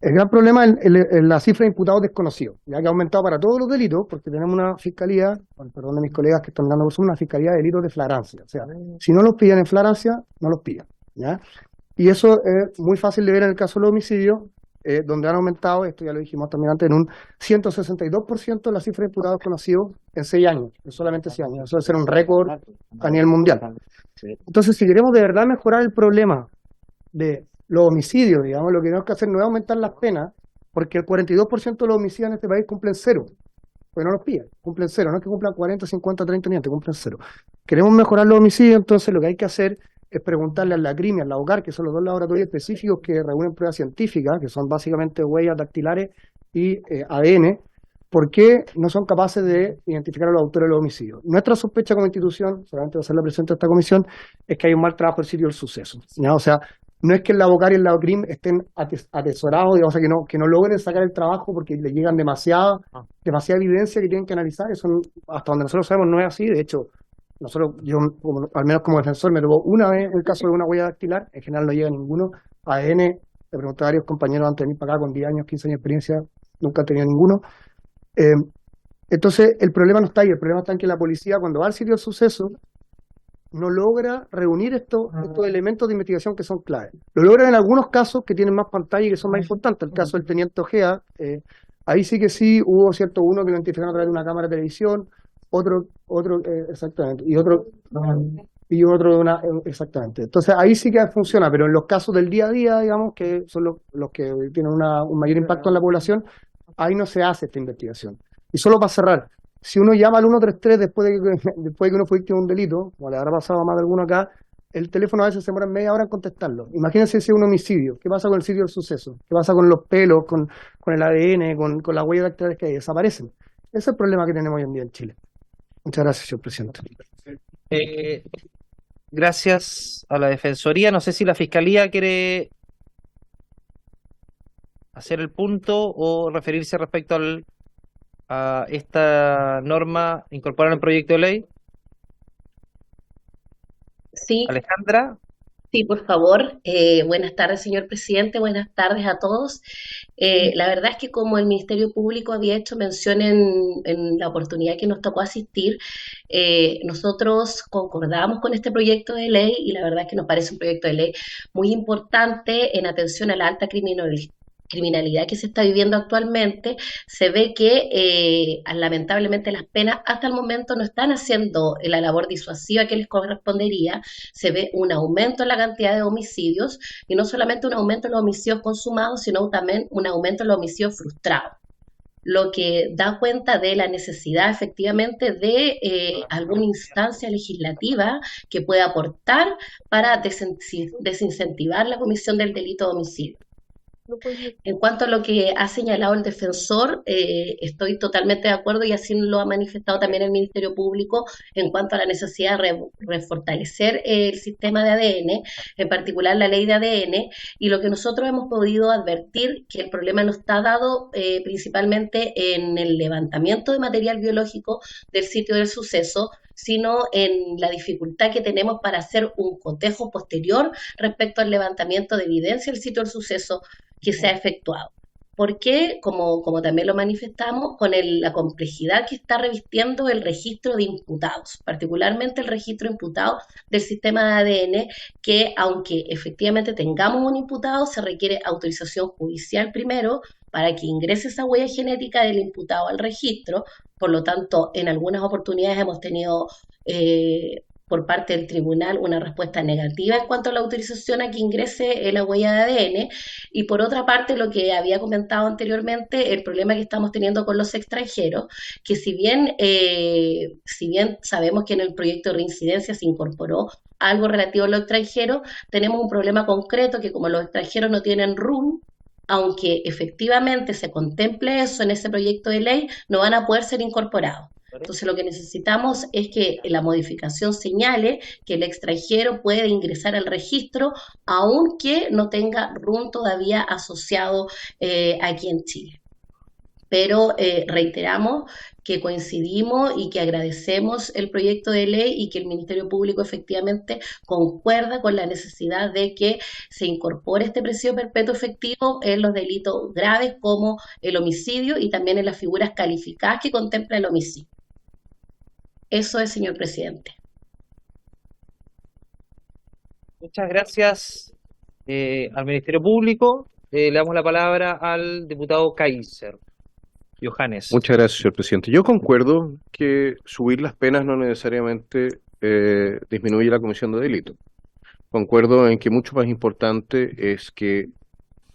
El gran problema es la cifra de imputados desconocidos, ya que ha aumentado para todos los delitos, porque tenemos una fiscalía, perdón de mis colegas que están dando por una fiscalía de delitos de flagrancia. O sea, si no los pillan en flagrancia, no los pillan, ¿ya? Y eso es muy fácil de ver en el caso de los homicidios, donde han aumentado, esto ya lo dijimos también antes, en un 162% la cifra de imputados conocidos en 6 años, en solamente 6 años. Eso debe ser un récord a nivel mundial. Entonces, si queremos de verdad mejorar el problema de los homicidios, digamos, lo que tenemos que hacer no es aumentar las penas, porque el 42% de los homicidios en este país cumplen 0, porque no los pillan, cumplen 0, no es que cumplan 40, 50, 30, ni antes, cumplen 0. Queremos mejorar los homicidios, entonces lo que hay que hacer es preguntarle a la CRIM y al LAOCAR, que son los dos laboratorios específicos que reúnen pruebas científicas, que son básicamente huellas dactilares y ADN, ¿por qué no son capaces de identificar a los autores de los homicidios? Nuestra sospecha como institución, solamente va a ser la presidenta de esta comisión, es que hay un mal trabajo del sitio del suceso, ¿ya? O sea, no es que el LAOCAR y el LAOCRIM estén atesorados, digamos, o sea, que no logren sacar el trabajo porque le llegan demasiada evidencia que tienen que analizar. Eso, hasta donde nosotros sabemos, no es así. De hecho, yo, al menos como defensor, me tocó una vez el caso de una huella dactilar, en general no llega ninguno. ADN, le pregunté a varios compañeros antes de venir para acá con 10 años, 15 años de experiencia, nunca han tenido ninguno. Entonces, el problema no está ahí, el problema está en que la policía, cuando va al sitio del suceso, no logra reunir estos elementos de investigación que son claves. Lo logra en algunos casos que tienen más pantalla y que son más importantes. El caso del teniente Ojea, ahí sí que sí hubo uno que lo identificaron a través de una cámara de televisión, otro exactamente, y otro exactamente. Entonces ahí sí que funciona, pero en los casos del día a día, digamos, que son los que tienen un mayor impacto en la población, ahí no se hace esta investigación. Y solo para cerrar, si uno llama al 133 después de que uno fue víctima de un delito, como le habrá pasado a más de alguno acá, el teléfono a veces se demora media hora en contestarlo. Imagínense si es un homicidio. ¿Qué pasa con el sitio del suceso? ¿Qué pasa con los pelos, con el ADN, con las huellas dactilares que hay? Desaparecen. Ese es el problema que tenemos hoy en día en Chile. Muchas gracias, señor presidente. Gracias a la Defensoría. No sé si la Fiscalía quiere hacer el punto o referirse respecto a esta norma incorporada en el proyecto de ley. Sí, Alejandra. sí, por favor. Buenas tardes, señor presidente. Buenas tardes a todos. La verdad es que como el Ministerio Público había hecho mención en la oportunidad que nos tocó asistir, nosotros concordamos con este proyecto de ley y la verdad es que nos parece un proyecto de ley muy importante en atención a la alta criminalidad que se está viviendo actualmente. Se ve que lamentablemente las penas hasta el momento no están haciendo la labor disuasiva que les correspondería. Se ve un aumento en la cantidad de homicidios y no solamente un aumento en los homicidios consumados, sino también un aumento en los homicidios frustrados, lo que da cuenta de la necesidad efectivamente de alguna instancia legislativa que pueda aportar para desincentivar la comisión del delito de homicidio. En cuanto a lo que ha señalado el defensor, estoy totalmente de acuerdo y así lo ha manifestado también el Ministerio Público en cuanto a la necesidad de refortalecer el sistema de ADN, en particular la ley de ADN, y lo que nosotros hemos podido advertir que el problema no está dado principalmente en el levantamiento de material biológico del sitio del suceso, sino en la dificultad que tenemos para hacer un cotejo posterior respecto al levantamiento de evidencia del sitio del suceso que se ha efectuado. Porque, como también lo manifestamos, con la complejidad que está revistiendo el registro de imputados, particularmente el registro de imputados del sistema de ADN, que aunque efectivamente tengamos un imputado, se requiere autorización judicial primero para que ingrese esa huella genética del imputado al registro. Por lo tanto, en algunas oportunidades hemos tenido por parte del tribunal una respuesta negativa en cuanto a la autorización a que ingrese la huella de ADN, y por otra parte lo que había comentado anteriormente, el problema que estamos teniendo con los extranjeros, que si bien sabemos que en el proyecto de reincidencia se incorporó algo relativo a los extranjeros, tenemos un problema concreto que como los extranjeros no tienen RUN, aunque efectivamente se contemple eso en ese proyecto de ley, no van a poder ser incorporados. Entonces lo que necesitamos es que la modificación señale que el extranjero puede ingresar al registro aunque no tenga RUN todavía asociado aquí en Chile. Pero reiteramos que coincidimos y que agradecemos el proyecto de ley y que el Ministerio Público efectivamente concuerda con la necesidad de que se incorpore este presidio perpetuo efectivo en los delitos graves como el homicidio y también en las figuras calificadas que contempla el homicidio. Eso es, señor presidente. Muchas gracias al Ministerio Público. Le damos la palabra al diputado Kaiser. Johannes. Muchas gracias, señor presidente. Yo concuerdo que subir las penas no necesariamente disminuye la comisión de delito. Concuerdo en que mucho más importante es que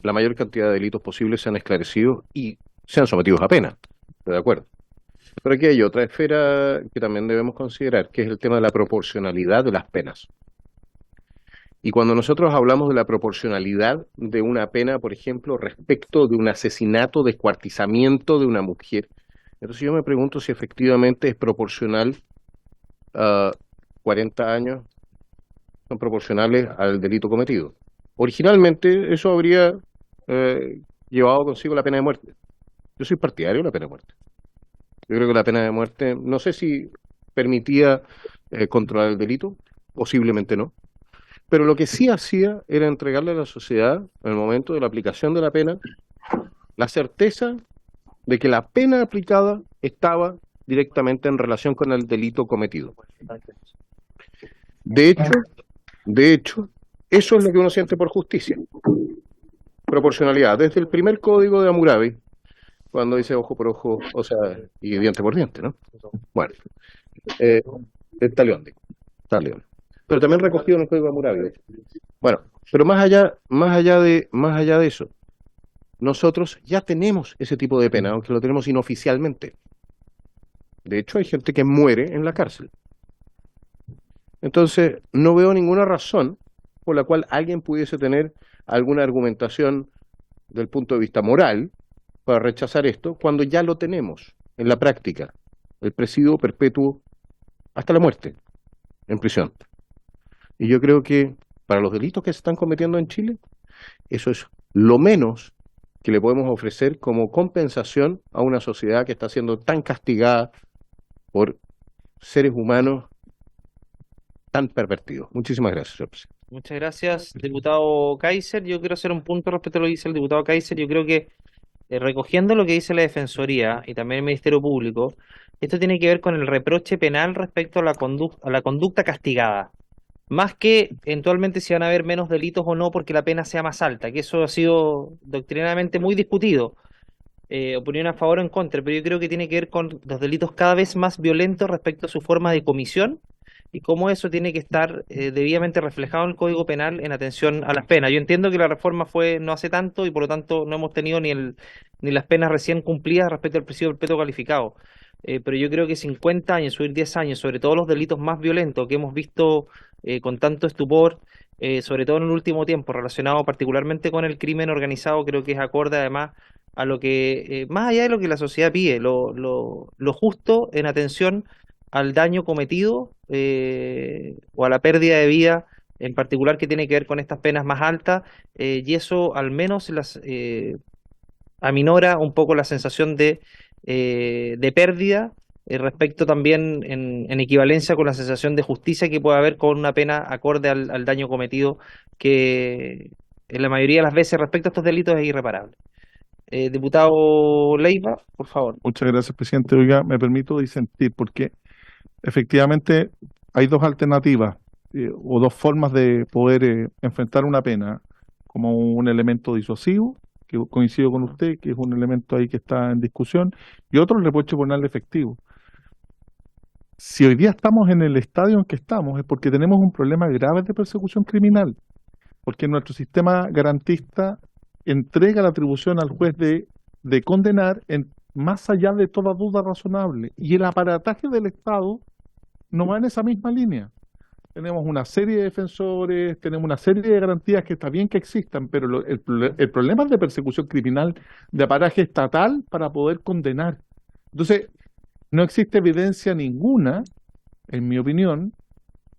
la mayor cantidad de delitos posibles sean esclarecidos y sean sometidos a pena. ¿Estoy de acuerdo? Pero aquí hay otra esfera que también debemos considerar, que es el tema de la proporcionalidad de las penas. Y cuando nosotros hablamos de la proporcionalidad de una pena, por ejemplo, respecto de un asesinato, descuartizamiento de una mujer, entonces yo me pregunto si efectivamente es proporcional, 40 años son proporcionales al delito cometido. Originalmente eso habría llevado consigo la pena de muerte. Yo soy partidario de la pena de muerte. Yo creo que la pena de muerte, no sé si permitía controlar el delito, posiblemente no, pero lo que sí hacía era entregarle a la sociedad, en el momento de la aplicación de la pena, la certeza de que la pena aplicada estaba directamente en relación con el delito cometido. De hecho, eso es lo que uno siente por justicia. Proporcionalidad. Desde el primer código de Hammurabi, cuando dice ojo por ojo, o sea, y diente por diente, ¿no? Bueno, está León. Pero también recogido en el código de Hammurabi, de hecho. Bueno, pero más allá de eso, nosotros ya tenemos ese tipo de pena, aunque lo tenemos inoficialmente. De hecho, hay gente que muere en la cárcel. Entonces, no veo ninguna razón por la cual alguien pudiese tener alguna argumentación del punto de vista moral para rechazar esto, cuando ya lo tenemos en la práctica, el presidio perpetuo hasta la muerte en prisión. Y yo creo que para los delitos que se están cometiendo en Chile, eso es lo menos que le podemos ofrecer como compensación a una sociedad que está siendo tan castigada por seres humanos tan pervertidos. Muchísimas gracias, señor presidente. Muchas gracias, diputado Kaiser. Yo quiero hacer un punto respecto a lo que dice el diputado Kaiser. Yo creo que recogiendo lo que dice la Defensoría y también el Ministerio Público, esto tiene que ver con el reproche penal respecto a la conducta castigada. Más que eventualmente si van a haber menos delitos o no porque la pena sea más alta, que eso ha sido doctrinariamente muy discutido. Opinión a favor o en contra, pero yo creo que tiene que ver con los delitos cada vez más violentos respecto a su forma de comisión y cómo eso tiene que estar debidamente reflejado en el Código Penal en atención a las penas. Yo entiendo que la reforma fue no hace tanto y por lo tanto no hemos tenido ni las penas recién cumplidas respecto al presidio perpetuo calificado. Pero yo creo que 50 años, subir 10 años, sobre todos los delitos más violentos que hemos visto con tanto estupor, sobre todo en el último tiempo, relacionado particularmente con el crimen organizado, creo que es acorde además a lo que, más allá de lo que la sociedad pide, lo justo en atención al daño cometido o a la pérdida de vida, en particular que tiene que ver con estas penas más altas, y eso al menos aminora un poco la sensación de pérdida respecto también en equivalencia con la sensación de justicia que puede haber con una pena acorde al daño cometido, que en la mayoría de las veces respecto a estos delitos es irreparable. Diputado Leiva, por favor. Muchas gracias, presidente. Oiga, me permito disentir porque efectivamente hay dos alternativas o dos formas de poder enfrentar una pena, como un elemento disuasivo, que coincido con usted, que es un elemento ahí que está en discusión, y otro el reproche penal efectivo. Si hoy día estamos en el estadio en que estamos es porque tenemos un problema grave de persecución criminal, porque nuestro sistema garantista entrega la atribución al juez de condenar más allá de toda duda razonable, y el aparataje del Estado no va en esa misma línea. Tenemos una serie de defensores, tenemos una serie de garantías que está bien que existan, pero el problema es de persecución criminal, de aparaje estatal para poder condenar. Entonces, no existe evidencia ninguna, en mi opinión,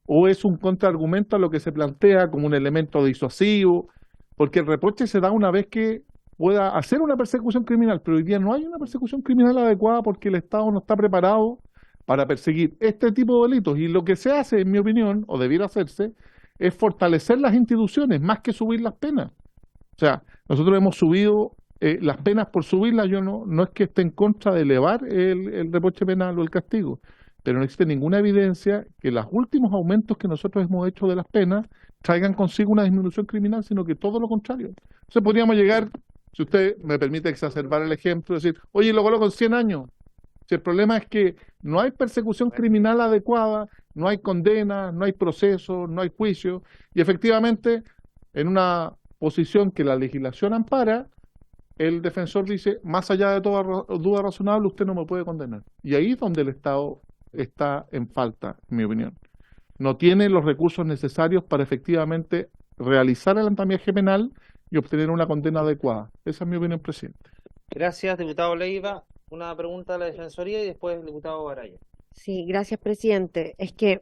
o es un contraargumento a lo que se plantea como un elemento disuasivo, porque el reproche se da una vez que pueda hacer una persecución criminal, pero hoy día no hay una persecución criminal adecuada porque el Estado no está preparado para perseguir este tipo de delitos. Y lo que se hace, en mi opinión, o debiera hacerse, es fortalecer las instituciones más que subir las penas. O sea, nosotros hemos subido las penas por subirlas. Yo no es que esté en contra de elevar el reproche penal o el castigo, pero no existe ninguna evidencia que los últimos aumentos que nosotros hemos hecho de las penas traigan consigo una disminución criminal, sino que todo lo contrario. Entonces podríamos llegar, si usted me permite exacerbar el ejemplo, decir, oye, lo coloco en 100 años. Si el problema es que no hay persecución criminal adecuada, no hay condena, no hay proceso, no hay juicio, y efectivamente, en una posición que la legislación ampara, el defensor dice, más allá de toda duda razonable, usted no me puede condenar. Y ahí es donde el Estado está en falta, en mi opinión. no tiene los recursos necesarios para efectivamente realizar el andamiaje penal y obtener una condena adecuada. Esa es mi opinión, presidente. Gracias, diputado Leiva. Una pregunta a la Defensoría y después el diputado Araya. Sí, gracias, presidente. Es que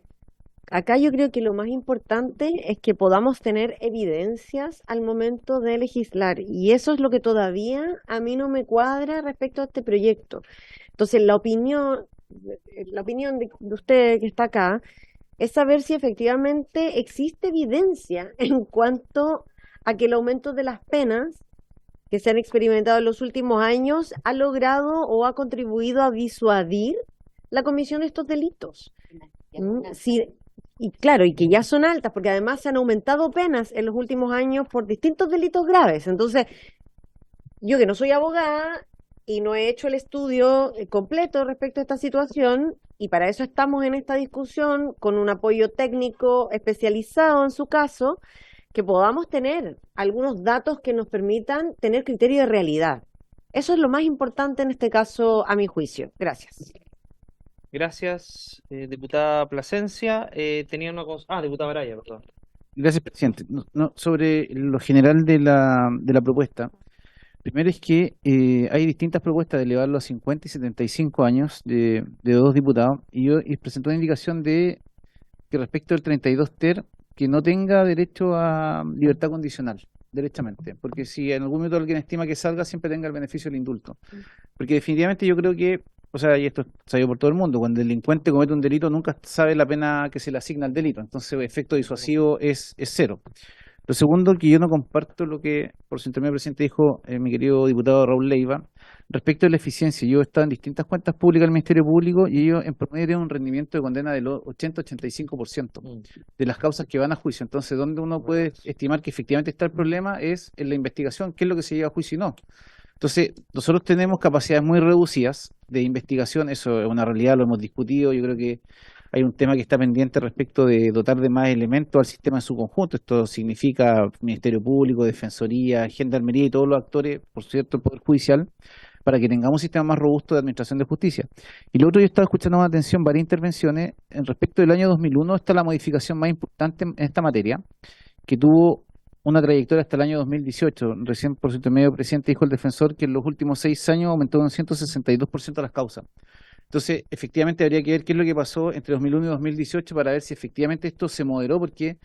acá yo creo que lo más importante es que podamos tener evidencias al momento de legislar, y eso es lo que todavía a mí no me cuadra respecto a este proyecto. Entonces, la opinión de usted que está acá es saber si efectivamente existe evidencia en cuanto a que el aumento de las penas que se han experimentado en los últimos años ha logrado o ha contribuido a disuadir la comisión de estos delitos. Sí, y claro, y que ya son altas, porque además se han aumentado penas en los últimos años por distintos delitos graves. Entonces, yo que no soy abogada y no he hecho el estudio completo respecto a esta situación, y para eso estamos en esta discusión con un apoyo técnico especializado en su caso, que podamos tener algunos datos que nos permitan tener criterio de realidad. Eso es lo más importante en este caso, a mi juicio. Gracias. Gracias, diputada Plasencia. Tenía una cosa. Diputada Araya, perdón. Gracias, presidente. Sobre lo general de la propuesta, primero es que hay distintas propuestas de elevarlo a 50 y 75 años de dos diputados, y yo presentó una indicación de que respecto del 32 ter, que no tenga derecho a libertad condicional, derechamente, porque si en algún momento alguien estima que salga, siempre tenga el beneficio del indulto. Porque definitivamente yo creo que, o sea, y esto es sabido por todo el mundo, cuando el delincuente comete un delito nunca sabe la pena que se le asigna al delito, entonces el efecto disuasivo es cero. Lo segundo, que yo no comparto lo que por su intermedio presidente dijo mi querido diputado Raúl Leiva respecto de la eficiencia. Yo he estado en distintas cuentas públicas del Ministerio Público y ellos en promedio tienen un rendimiento de condena del 80-85% de las causas que van a juicio. Entonces, donde uno puede estimar que efectivamente está el problema es en la investigación, qué es lo que se lleva a juicio y no. Entonces, nosotros tenemos capacidades muy reducidas de investigación, eso es una realidad, lo hemos discutido. Yo creo que hay un tema que está pendiente respecto de dotar de más elementos al sistema en su conjunto. Esto significa Ministerio Público, Defensoría, Gendarmería y todos los actores, por cierto, el Poder Judicial, para que tengamos un sistema más robusto de administración de justicia. Y lo otro, yo estaba escuchando con atención varias intervenciones. En respecto del año 2001, está la modificación más importante en esta materia, que tuvo una trayectoria hasta el año 2018. Recién, por su intermedio, presidente, dijo el defensor que en los últimos 6 años aumentó un 162% las causas. Entonces, efectivamente, habría que ver qué es lo que pasó entre 2001 y 2018 para ver si efectivamente esto se moderó, porque,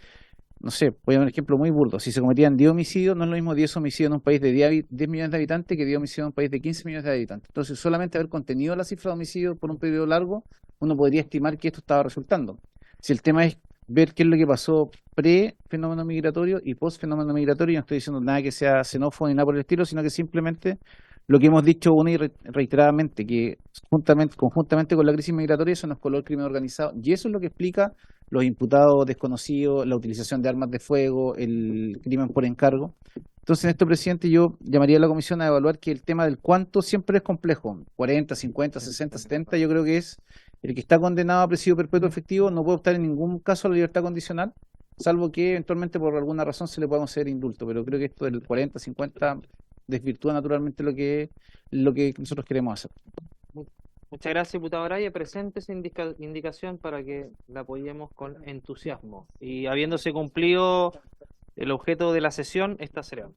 no sé, voy a dar un ejemplo muy burdo. Si se cometían 10 homicidios, no es lo mismo 10 homicidios en un país de 10 millones de habitantes que 10 homicidios en un país de 15 millones de habitantes. Entonces, solamente haber contenido la cifra de homicidios por un periodo largo, uno podría estimar que esto estaba resultando. Si el tema es ver qué es lo que pasó pre-fenómeno migratorio y post-fenómeno migratorio, yo no estoy diciendo nada que sea xenófobo ni nada por el estilo, sino que simplemente lo que hemos dicho una y reiteradamente, que conjuntamente con la crisis migratoria eso nos coló el crimen organizado, y eso es lo que explica los imputados desconocidos, la utilización de armas de fuego, el crimen por encargo. Entonces, en esto, presidente, yo llamaría a la comisión a evaluar que el tema del cuánto siempre es complejo, 40, 50, 60, 70, yo creo que es el que está condenado a presidio perpetuo efectivo no puede optar en ningún caso a la libertad condicional, salvo que eventualmente por alguna razón se le pueda conceder indulto, pero creo que esto del 40, 50 desvirtúa naturalmente lo que nosotros queremos hacer. Muchas gracias, diputado Araya. Presente esa indicación para que la apoyemos con entusiasmo. Y habiéndose cumplido el objeto de la sesión, esta será.